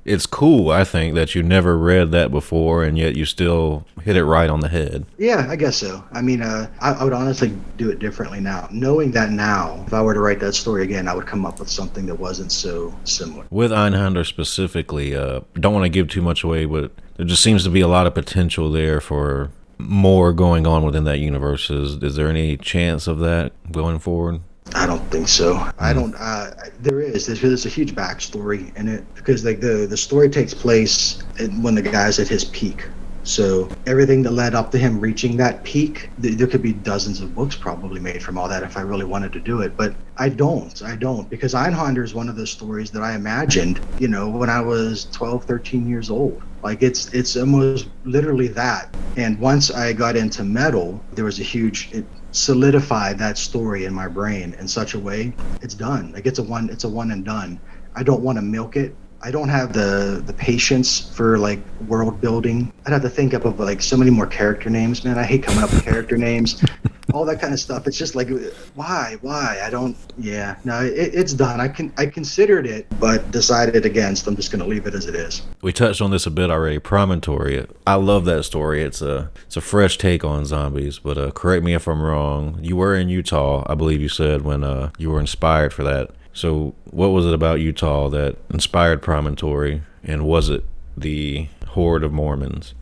[SPEAKER 1] it's cool, I think, that you never read that before and yet you still hit it right on the head.
[SPEAKER 4] Yeah, I guess so. I mean, I would honestly do it differently now. Knowing that now, if I were to write that story again, I would come up with something that wasn't so similar.
[SPEAKER 1] With Einhander specifically, don't want to give too much away, but there just seems to be a lot of potential there for more going on within that universe. Is there any chance of that going forward?
[SPEAKER 4] I don't think so. I don't. There's a huge backstory in it because like the story takes place when the guy's at his peak. So everything that led up to him reaching that peak, there could be dozens of books probably made from all that if I really wanted to do it. But I don't because Einhander is one of those stories that I imagined, when I was 12, 13 years old. Like it's almost literally that. And once I got into metal, there was it solidified that story in my brain in such a way it's done. Like it's a one and done. I don't want to milk it. I don't have the patience for like world building. I'd have to think up of like so many more character names, man. I hate coming up with character names, all that kind of stuff. It's just like, why? I don't. Yeah, no, it's done. I considered it, but decided against. I'm just gonna leave it as it is.
[SPEAKER 1] We touched on this a bit already. Promontory. I love that story. It's a fresh take on zombies. But correct me if I'm wrong. You were in Utah, I believe you said, when you were inspired for that. So what was it about Utah that inspired Promontory, and was it the horde of Mormons?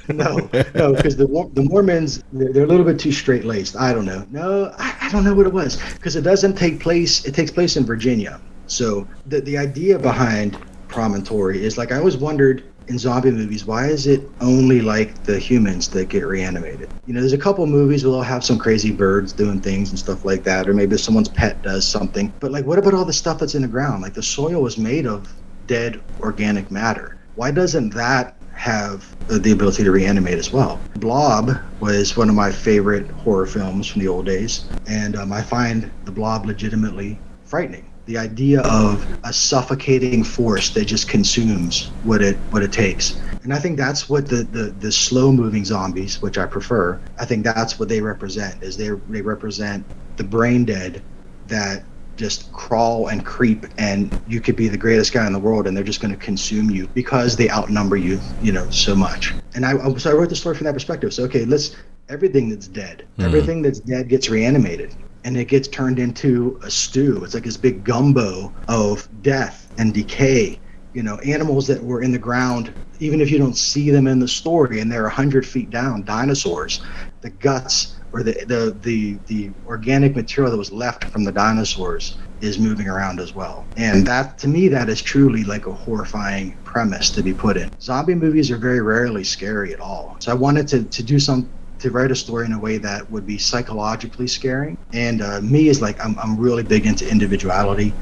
[SPEAKER 4] No, because the Mormons, they're a little bit too straight-laced. I don't know. No, I don't know what it was, because it takes place in Virginia. So the idea behind Promontory is like, I always wondered in zombie movies, why is it only like the humans that get reanimated? There's a couple movies where they'll have some crazy birds doing things and stuff like that, or maybe someone's pet does something. But like, what about all the stuff that's in the ground? Like the soil is made of dead organic matter. Why doesn't that have the ability to reanimate as well? Blob was one of my favorite horror films from the old days, and I find the Blob legitimately frightening. The idea of a suffocating force that just consumes what it takes. And I think that's what the slow moving zombies, which I prefer, I think that's what they represent, is they represent the brain dead that just crawl and creep, and you could be the greatest guy in the world and they're just going to consume you because they outnumber you, so much. And so I wrote the story from that perspective. So, okay, everything that's dead gets reanimated, and it gets turned into a stew. It's like this big gumbo of death and decay. Animals that were in the ground, even if you don't see them in the story, and they're 100 feet down, dinosaurs, the guts or the organic material that was left from the dinosaurs is moving around as well. And that, to me, that is truly like a horrifying premise to be put in. Zombie movies are very rarely scary at all. So I wanted to write a story in a way that would be psychologically scary. And me is like, I'm really big into individuality,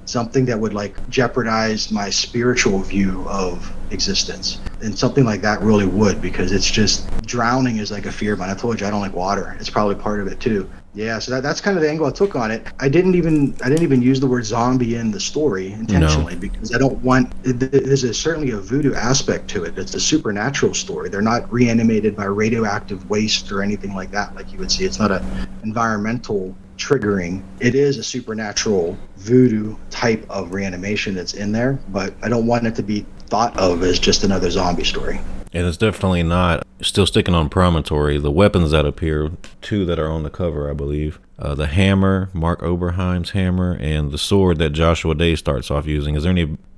[SPEAKER 4] something that would like jeopardize my spiritual view of existence. And something like that really would, because it's just, drowning is like a fear of mine. I told you I don't like water. It's probably part of it too. Yeah, so that's kind of the angle I took on it. I didn't even use the word zombie in the story intentionally, because I don't want, there's certainly a voodoo aspect to it. It's a supernatural story. They're not reanimated by radioactive waste or anything like that, like you would see. It's not an environmental triggering. It is a supernatural voodoo type of reanimation that's in there, but I don't want it to be thought of as just another zombie story.
[SPEAKER 1] And it's definitely not. Still sticking on Promontory, the weapons that appear, 2 that are on the cover, I believe. The hammer, Mark Oberheim's hammer, and the sword that Joshua Day starts off using.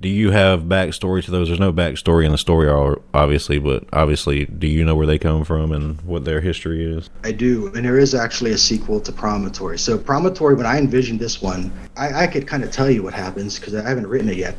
[SPEAKER 1] Do you have backstory to those? There's no backstory in the story, obviously, but obviously, do you know where they come from and what their history is?
[SPEAKER 4] I do, and there is actually a sequel to Promontory. So Promontory, when I envisioned this one, I could kind of tell you what happens because I haven't written it yet.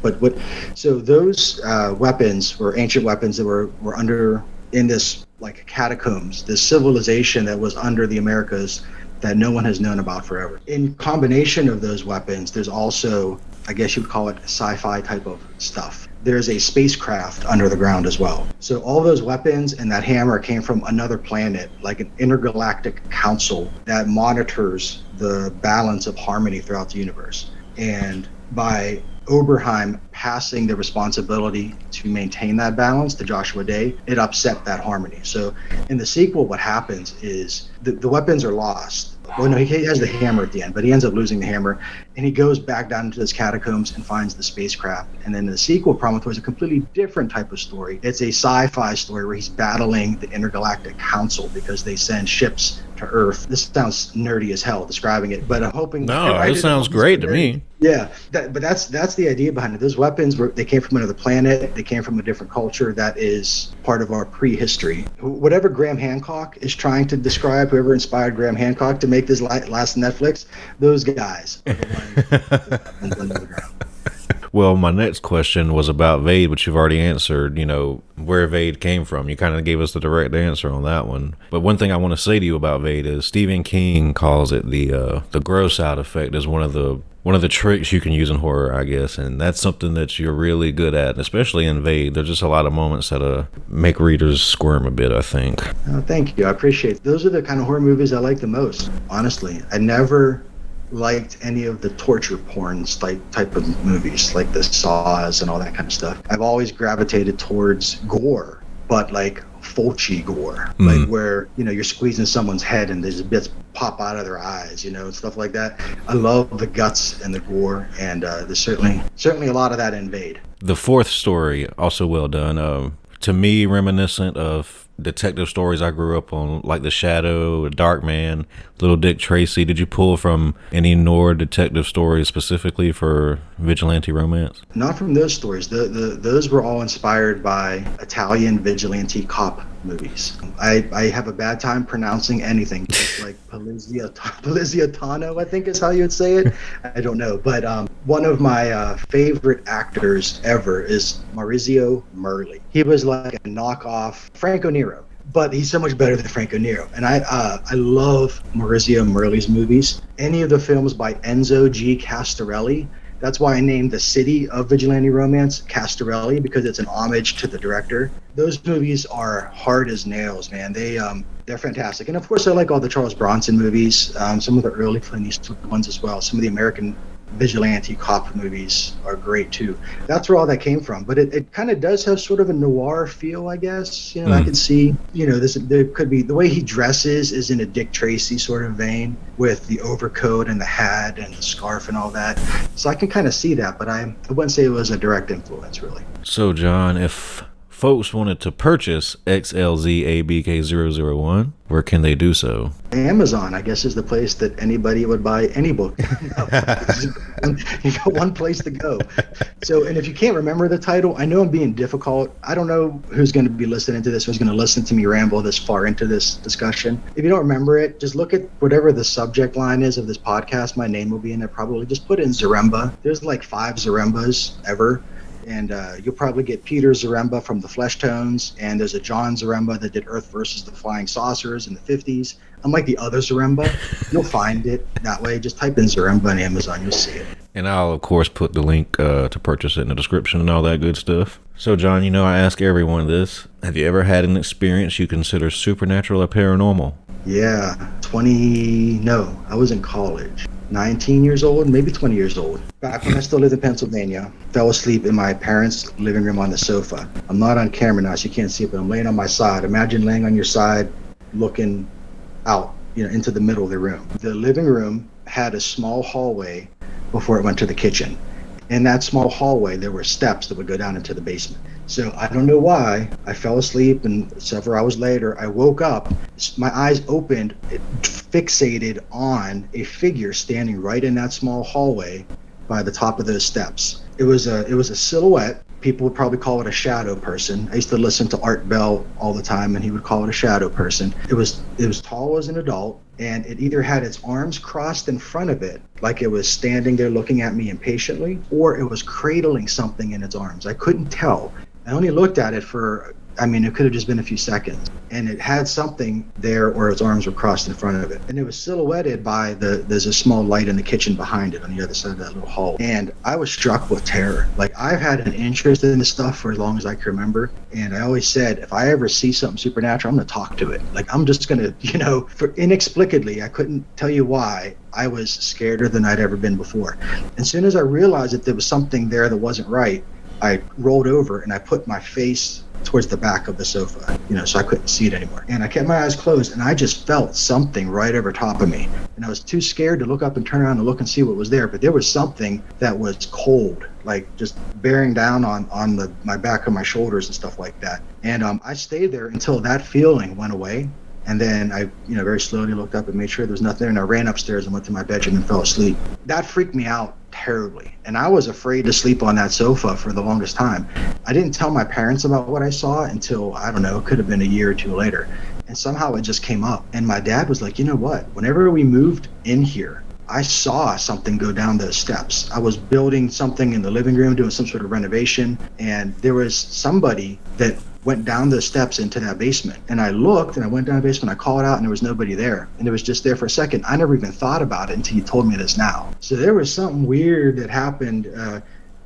[SPEAKER 4] So those weapons were ancient weapons that were under in this like catacombs, this civilization that was under the Americas that no one has known about forever. In combination of those weapons, there's also, I guess you would call it sci-fi type of stuff. There's a spacecraft under the ground as well. So all those weapons and that hammer came from another planet, like an intergalactic council that monitors the balance of harmony throughout the universe. And by Oberheim passing the responsibility to maintain that balance to Joshua Day, it upset that harmony. So in the sequel, what happens is the weapons are lost. Well, no, he has the hammer at the end, but he ends up losing the hammer, and he goes back down into those catacombs and finds the spacecraft. And then the sequel, Promontory, is a completely different type of story. It's a sci-fi story where he's battling the Intergalactic Council because they send ships to Earth. This sounds nerdy as hell describing it, but I'm hoping.
[SPEAKER 1] No, it sounds great to me.
[SPEAKER 4] Yeah, but that's the idea behind it. Those weapons they came from another planet. They came from a different culture that is part of our prehistory. Whatever Graham Hancock is trying to describe, whoever inspired Graham Hancock to make this last Netflix, those guys are the ones under the ground.
[SPEAKER 1] Well, my next question was about Vade, which you've already answered, where Vade came from. You kind of gave us the direct answer on that one. But one thing I want to say to you about Vade is Stephen King calls it the gross out effect as one of the tricks you can use in horror, I guess. And that's something that you're really good at, especially in Vade. There's just a lot of moments that make readers squirm a bit, I think.
[SPEAKER 4] Thank you. I appreciate it. Those are the kind of horror movies I like the most, honestly. I never liked any of the torture porn type of movies, like the Saws and all that kind of stuff. I've always gravitated towards gore, but like Fulci gore, like where you're squeezing someone's head and there's bits pop out of their eyes, and stuff like that. I love the guts and the gore, and there's certainly a lot of that in Vade.
[SPEAKER 1] The fourth story, also well done. To me, reminiscent of detective stories I grew up on, like The Shadow, Dark Man, Little Dick Tracy. Did you pull from any Nord detective stories specifically for vigilante romance?
[SPEAKER 4] Not from those stories. Those were all inspired by Italian vigilante cop movies. I have a bad time pronouncing anything. It's like Poliziotano, I think is how you would say it. I don't know. But one of my favorite actors ever is Maurizio Merli. He was like a knockoff Franco Nero, but he's so much better than Franco Nero. And I love Maurizio Merli's movies. Any of the films by Enzo G. Castorelli. That's why I named the city of vigilante romance Castorelli, because it's an homage to the director. Those movies are hard as nails, man. They're fantastic. And of course, I like all the Charles Bronson movies, some of the early Clint Eastwood ones as well, some of the American vigilante cop movies are great too. That's where all that came from. But it kind of does have sort of a noir feel, I guess. I could see, there could be the way he dresses is in a Dick Tracy sort of vein with the overcoat and the hat and the scarf and all that. So I can kind of see that, but I wouldn't say it was a direct influence, really.
[SPEAKER 1] So, John, if folks wanted to purchase XLZABK001, where can they do so?
[SPEAKER 4] Amazon, I guess, is the place that anybody would buy any book. You got one place to go. So, and if you can't remember the title, I know I'm being difficult. I don't know who's going to be listening to this, who's going to listen to me ramble this far into this discussion. If you don't remember it, just look at whatever the subject line is of this podcast. My name will be in there probably. Just put in Zaremba. There's like 5 Zarembas ever. And you'll probably get Peter Zaremba from the Flesh Tones, and there's a Jon Zaremba that did Earth versus the Flying Saucers in the 50s. Unlike the other Zaremba, you'll find it that way. Just type in Zaremba on Amazon, you'll see it.
[SPEAKER 1] And I'll, of course, put the link to purchase it in the description and all that good stuff. So, John, I ask everyone this. Have you ever had an experience you consider supernatural or paranormal?
[SPEAKER 4] Yeah, no, I was in college. 19 years old, maybe 20 years old. Back when I still lived in Pennsylvania, fell asleep in my parents' living room on the sofa. I'm not on camera now, so you can't see it, but I'm laying on my side. Imagine laying on your side, looking out, into the middle of the room. The living room had a small hallway before it went to the kitchen. In that small hallway, there were steps that would go down into the basement. So I don't know why, I fell asleep, and several hours later, I woke up, my eyes opened, fixated on a figure standing right in that small hallway by the top of those steps. It was a silhouette. People would probably call it a shadow person. I used to listen to Art Bell all the time, and he would call it a shadow person. It was tall as an adult, and it either had its arms crossed in front of it, like it was standing there looking at me impatiently, or it was cradling something in its arms. I couldn't tell. I only looked at it for, it could have just been a few seconds. And it had something there, or its arms were crossed in front of it. And it was silhouetted by there's a small light in the kitchen behind it on the other side of that little hall. And I was struck with terror. Like, I've had an interest in this stuff for as long as I can remember. And I always said, if I ever see something supernatural, I'm going to talk to it. Like, I'm just going to, inexplicably, I couldn't tell you why, I was scareder than I'd ever been before. As soon as I realized that there was something there that wasn't right, I rolled over and I put my face towards the back of the sofa, so I couldn't see it anymore. And I kept my eyes closed, and I just felt something right over top of me. And I was too scared to look up and turn around and look and see what was there. But there was something that was cold, like just bearing down on my back of my shoulders and stuff like that. And I stayed there until that feeling went away. And then I, very slowly looked up and made sure there was nothing there. And I ran upstairs and went to my bedroom and fell asleep. That freaked me out terribly. And I was afraid to sleep on that sofa for the longest time. I didn't tell my parents about what I saw until, I don't know, it could have been a year or two later. And somehow it just came up. And my dad was like, you know what? Whenever we moved in here, I saw something go down those steps. I was building something in the living room, doing some sort of renovation. And there was somebody that went down the steps into that basement. And I looked, and I went down the basement, I called out, and there was nobody there. And it was just there for a second. I never even thought about it until you told me this now. So there was something weird that happened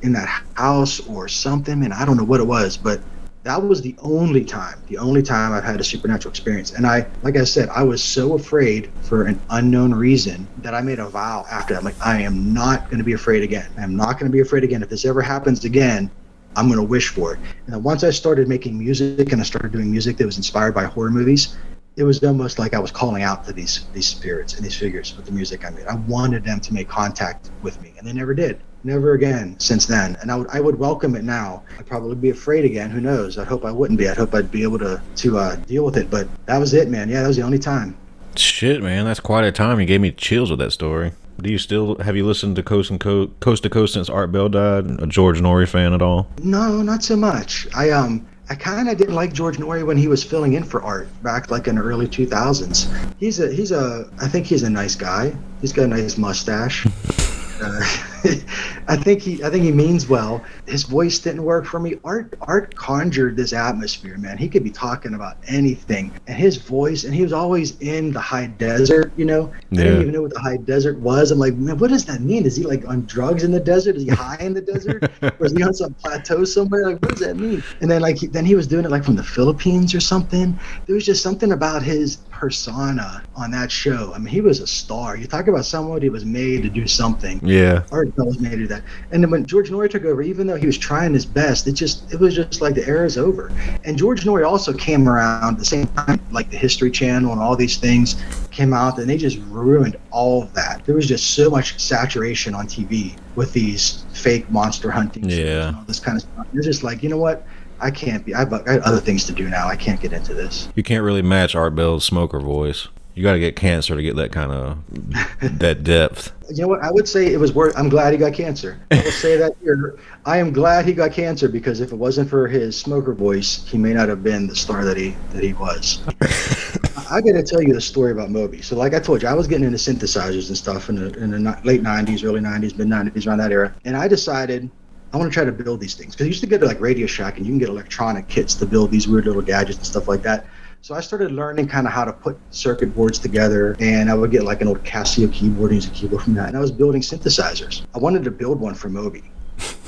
[SPEAKER 4] in that house or something, and I don't know what it was, but that was the only time I've had a supernatural experience. And like I said, I was so afraid for an unknown reason that I made a vow after that. I'm like, I am not going to be afraid again. I'm not going to be afraid again. If this ever happens again, I'm going to wish for it. And then once I started making music and I started doing music that was inspired by horror movies, it was almost like I was calling out to these spirits and these figures with the music I made. I wanted them to make contact with me, and they never did. Never again since then. And I would welcome it now. I'd probably be afraid again. Who knows? I hope I wouldn't be. I hope I'd be able to deal with it. But that was it, man. Yeah, that was the only time.
[SPEAKER 1] Shit, man. That's quite a time. You gave me chills with that story. Have you listened to Coast to Coast since Art Bell died? A George Norrie fan at all?
[SPEAKER 4] No, not so much. I kind of didn't like George Norrie when he was filling in for Art back like in the early 2000s. I think he's a nice guy. He's got a nice mustache. I think he means well. His voice didn't work for me. Art conjured this atmosphere, man. He could be talking about anything, and his voice, and he was always in the high desert. I didn't even know what the high desert was. I'm like, man, what does that mean? Is he like on drugs in the desert? Is he high in the desert, or is he on some plateau somewhere? Like, what does that mean? And then then he was doing it like from the Philippines or something. There was just something about his persona on that show. I mean, he was a star. You talk about someone who was made to do something.
[SPEAKER 1] Yeah.
[SPEAKER 4] Art Bell was made to do that. And then when George Norrie took over, even though he was trying his best, it was just like the era's over. And George Norrie also came around at the same time, like the History Channel and all these things came out, and they just ruined all of that. There was just so much saturation on TV with these fake monster hunting shows and all this kind of stuff. You're just like, you know what? I got other things to do now. I can't get into this.
[SPEAKER 1] You can't really match Art Bell's smoker voice. You got to get cancer to get that kind of that depth.
[SPEAKER 4] You know what? I would say it was worth. I'm glad he got cancer. I will say that here. I am glad he got cancer, because if it wasn't for his smoker voice, he may not have been the star that he was. I got to tell you the story about Moby. So, like I told you, I was getting into synthesizers and stuff in the late '90s, early '90s, mid '90s, around that era, and I decided I want to try to build these things, because I used to get to like Radio Shack and you can get electronic kits to build these weird little gadgets and stuff like that. So I started learning kind of how to put circuit boards together, and I would get like an old Casio keyboard and use a keyboard from that. And I was building synthesizers. I wanted to build one for Moby,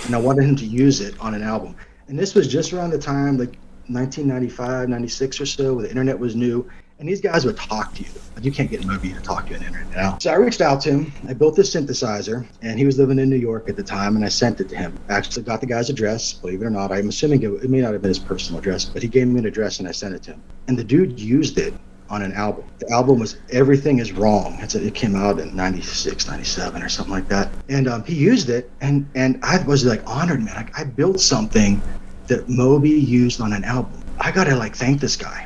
[SPEAKER 4] and I wanted him to use it on an album. And this was just around the time, like 1995, 96 or so, where the internet was new. And these guys would talk to you. But you can't get Moby to talk to you on the internet now. So I reached out to him. I built this synthesizer, and he was living in New York at the time, and I sent it to him. I actually got the guy's address, believe it or not. I'm assuming it may not have been his personal address, but he gave me an address, and I sent it to him. And the dude used it on an album. The album was Everything Is Wrong. It came out in 96, 97 or something like that. And he used it, and I was like honored, man. I built something that Moby used on an album. I got to thank this guy.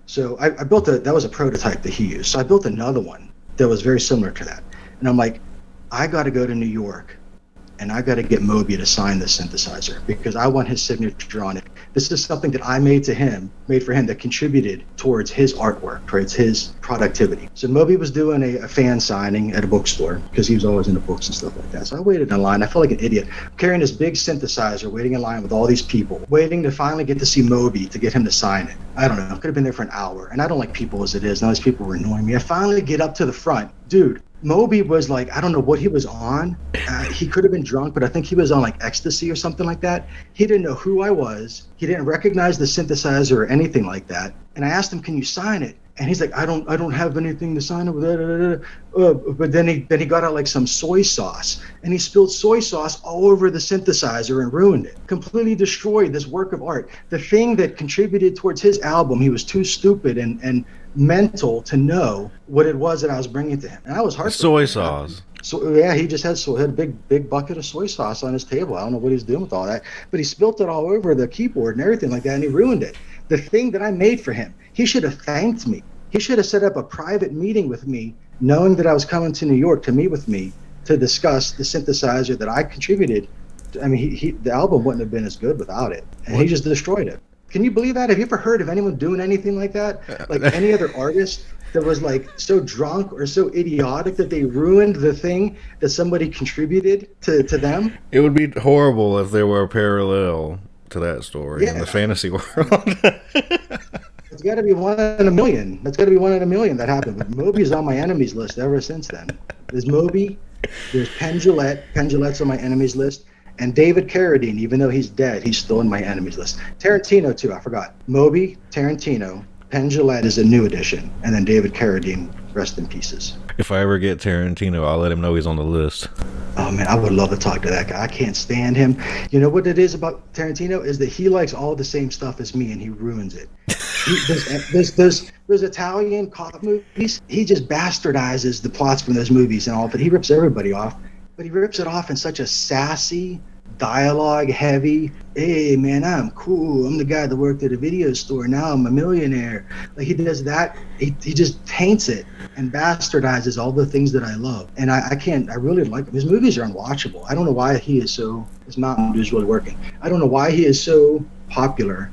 [SPEAKER 4] So I built that was a prototype that he used. So I built another one that was very similar to that. And I'm like, I got to go to New York, and I got to get Moby to sign this synthesizer, because I want his signature on it. This is something that I made for him, that contributed towards his artwork, towards his productivity. So Moby was doing a fan signing at a bookstore, because he was always into books and stuff like that. So I waited in line. I felt like an idiot, carrying this big synthesizer, waiting in line with all these people, waiting to finally get to see Moby to get him to sign it. I don't know. I could have been there for an hour, and I don't like people as it is. Now these people were annoying me. I finally get up to the front. Dude, Moby was like, I don't know what he was on. He could have been drunk, but I think he was on like ecstasy or something like that. He didn't know who I was. He didn't recognize the synthesizer or anything like that. And I asked him, "Can you sign it?" And he's like, I don't have anything to sign it with. But then he got out like some soy sauce, and he spilled soy sauce all over the synthesizer and ruined it. Completely destroyed this work of art. The thing that contributed towards his album, he was too stupid and mental to know what it was that I was bringing to him. And I was heartbroken.
[SPEAKER 1] Soy sauce.
[SPEAKER 4] So yeah, he just had a big bucket of soy sauce on his table. I don't know what he's doing with all that, but he spilt it all over the keyboard and everything like that, and he ruined it. The thing that I made for him, he should have thanked me. He should have set up a private meeting with me, knowing that I was coming to New York to meet with me to discuss the synthesizer that I contributed. I mean, the album wouldn't have been as good without it, and he just destroyed it. Can you believe that? Have you ever heard of anyone doing anything like that? Like any other artist that was like so drunk or so idiotic that they ruined the thing that somebody contributed to them?
[SPEAKER 1] It would be horrible if there were a parallel to that story in the fantasy world.
[SPEAKER 4] It's got to be one in a million. That's got to be one in a million that happened. But Moby's on my enemies list ever since then. There's Moby, there's Penn Jillette. Penn Jillette's on my enemies list. And David Carradine, even though he's dead, he's still in my enemies list. Tarantino, too, I forgot. Moby, Tarantino, Penn Jillette is a new addition. And then David Carradine, rest in pieces.
[SPEAKER 1] If I ever get Tarantino, I'll let him know he's on the list.
[SPEAKER 4] Oh, man, I would love to talk to that guy. I can't stand him. You know what it is about Tarantino is that he likes all the same stuff as me, and he ruins it. Those Italian cop movies, he just bastardizes the plots from those movies and all, but he rips everybody off. But he rips it off in such a sassy, dialogue-heavy, hey, man, I'm cool. I'm the guy that worked at a video store. Now I'm a millionaire. Like, he does that. He just taints it and bastardizes all the things that I love. And I really like him. His movies are unwatchable. I don't know why he is so, this Mountain Dew is really working. I don't know why he is so popular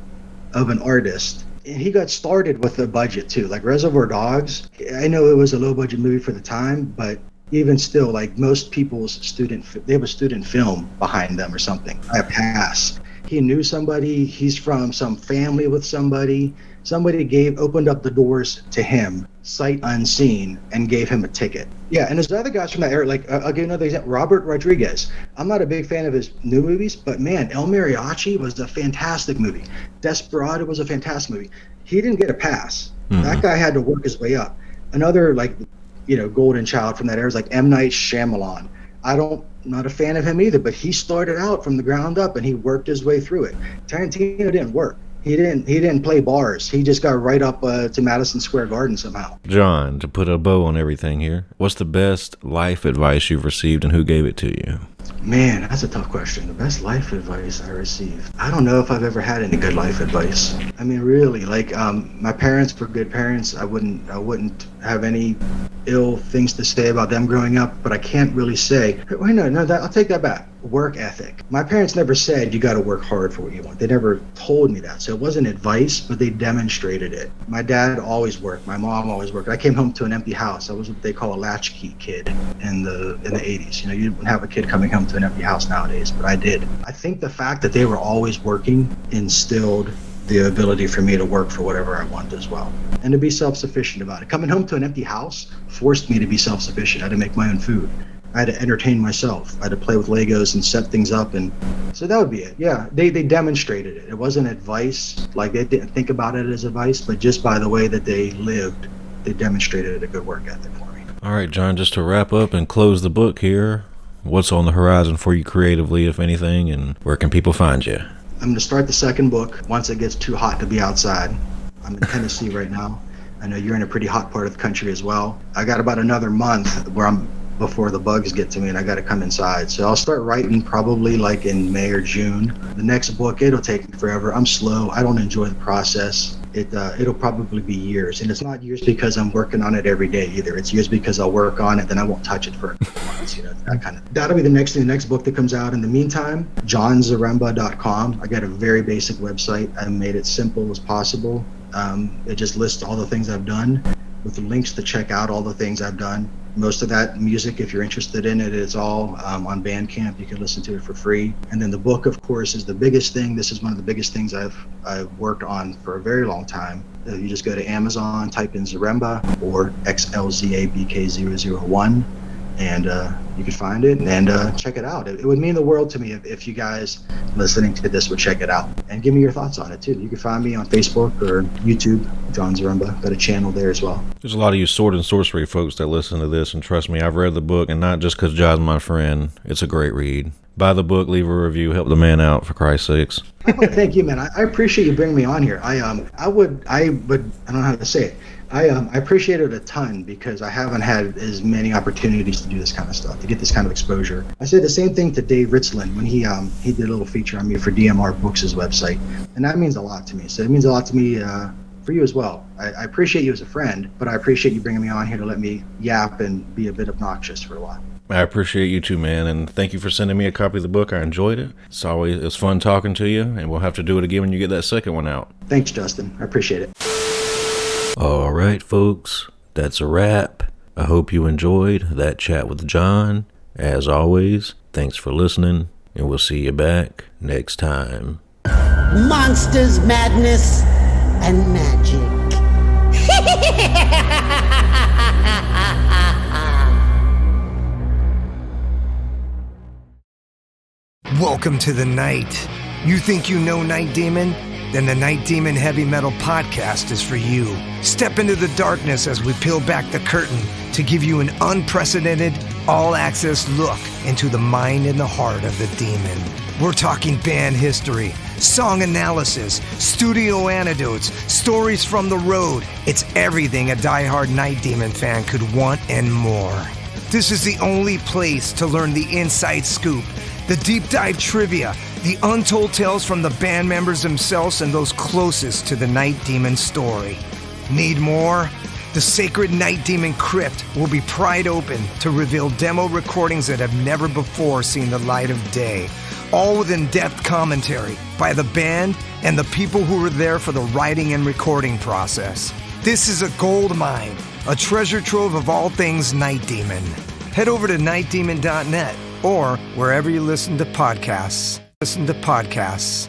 [SPEAKER 4] of an artist. And he got started with a budget, too. Like Reservoir Dogs, I know it was a low-budget movie for the time, but even still, like most people's they have a student film behind them or something. I pass. He knew somebody. He's from some family with somebody. Somebody opened up the doors to him, sight unseen, and gave him a ticket. Yeah, and there's other guys from that era. Like I'll give another example. Robert Rodriguez. I'm not a big fan of his new movies, but man, El Mariachi was a fantastic movie. Desperado was a fantastic movie. He didn't get a pass. That guy had to work his way up. Another golden child from that era is like M. Night Shyamalan. Not a fan of him either, but he started out from the ground up and he worked his way through it. Tarantino didn't work. He didn't play bars. He just got right up to Madison Square Garden somehow.
[SPEAKER 1] John, to put a bow on everything here, what's the best life advice you've received and who gave it to you?
[SPEAKER 4] Man, that's a tough question. The best life advice I received. I don't know if I've ever had any good life advice. I mean, really, my parents were good parents. I wouldn't have any ill things to say about them growing up, but I can't really say. Wait, no, I'll take that back. Work ethic. My parents never said you got to work hard for what you want. They never told me that. So it wasn't advice, but they demonstrated it. My dad always worked. My mom always worked. I came home to an empty house. I was what they call a latchkey kid in the 80s. You didn't have a kid coming home to an empty house nowadays, but I did. I think the fact that they were always working instilled the ability for me to work for whatever I want as well, and to be self-sufficient about it. Coming home to an empty house forced me to be self-sufficient. I had to make my own food. I had to entertain myself. I had to play with Legos and set things up, and so that would be it. Yeah, they demonstrated it. It wasn't advice, like they didn't think about it as advice, but just by the way that they lived, they demonstrated a good work ethic for me.
[SPEAKER 1] All right, John, just to wrap up and close the book here, what's on the horizon for you creatively, if anything, and where can people find you?
[SPEAKER 4] I'm going to start the second book once it gets too hot to be outside. I'm in Tennessee right now. I know you're in a pretty hot part of the country as well. I got about another month before the bugs get to me and I got to come inside. So I'll start writing probably like in May or June. The next book, it'll take me forever. I'm slow. I don't enjoy the process. It'll probably be years. And it's not years because I'm working on it every day either. It's years because I'll work on it, then I won't touch it for a couple months. That'll be the next book that comes out. In the meantime, jonzaremba.com. I got a very basic website. I made it simple as possible. It just lists all the things I've done with the links to check out all the things I've done. Most of that music, if you're interested in it, is all on Bandcamp. You can listen to it for free. And then the book, of course, is the biggest thing. This is one of the biggest things I've worked on for a very long time. You just go to Amazon, type in Zaremba or XLZABK001, and you can find it and check it out. It would mean the world to me if you guys listening to this would check it out and give me your thoughts on it too. You can find me on Facebook or YouTube, Jon Zaremba. Got a channel there as well.
[SPEAKER 1] There's a lot of you sword and sorcery folks that listen to this, and trust me, I've read the book, and not just because John's my friend. It's a great read. Buy the book, leave a review, help the man out, for Christ's sakes.
[SPEAKER 4] Thank you, man. I appreciate you bringing me on here. I don't know how to say it. I appreciate it a ton because I haven't had as many opportunities to do this kind of stuff, to get this kind of exposure. I said the same thing to Dave Ritzlin when he did a little feature on me for DMR Books' website, and that means a lot to me. So it means a lot to me for you as well. I appreciate you as a friend, but I appreciate you bringing me on here to let me yap and be a bit obnoxious for a while.
[SPEAKER 1] I appreciate you too, man, and thank you for sending me a copy of the book. I enjoyed it. It's fun talking to you, and we'll have to do it again when you get that second one out.
[SPEAKER 4] Thanks, Justin. I appreciate it.
[SPEAKER 1] All right, folks, that's a wrap. I hope you enjoyed that chat with John. As always, thanks for listening, and we'll see you back next time.
[SPEAKER 3] Monsters, madness, and magic.
[SPEAKER 5] Welcome to the night. You think you know Night Demon? Then the Night Demon Heavy Metal Podcast is for you. Step into the darkness as we peel back the curtain to give you an unprecedented, all-access look into the mind and the heart of the demon. We're talking band history, song analysis, studio anecdotes, stories from the road. It's everything a diehard Night Demon fan could want and more. This is the only place to learn the inside scoop, the deep dive trivia, the untold tales from the band members themselves and those closest to the Night Demon story. Need more? The Sacred Night Demon Crypt will be pried open to reveal demo recordings that have never before seen the light of day, all with in-depth commentary by the band and the people who were there for the writing and recording process. This is a gold mine, a treasure trove of all things Night Demon. Head over to nightdemon.net or wherever you listen to podcasts. Listen to podcasts.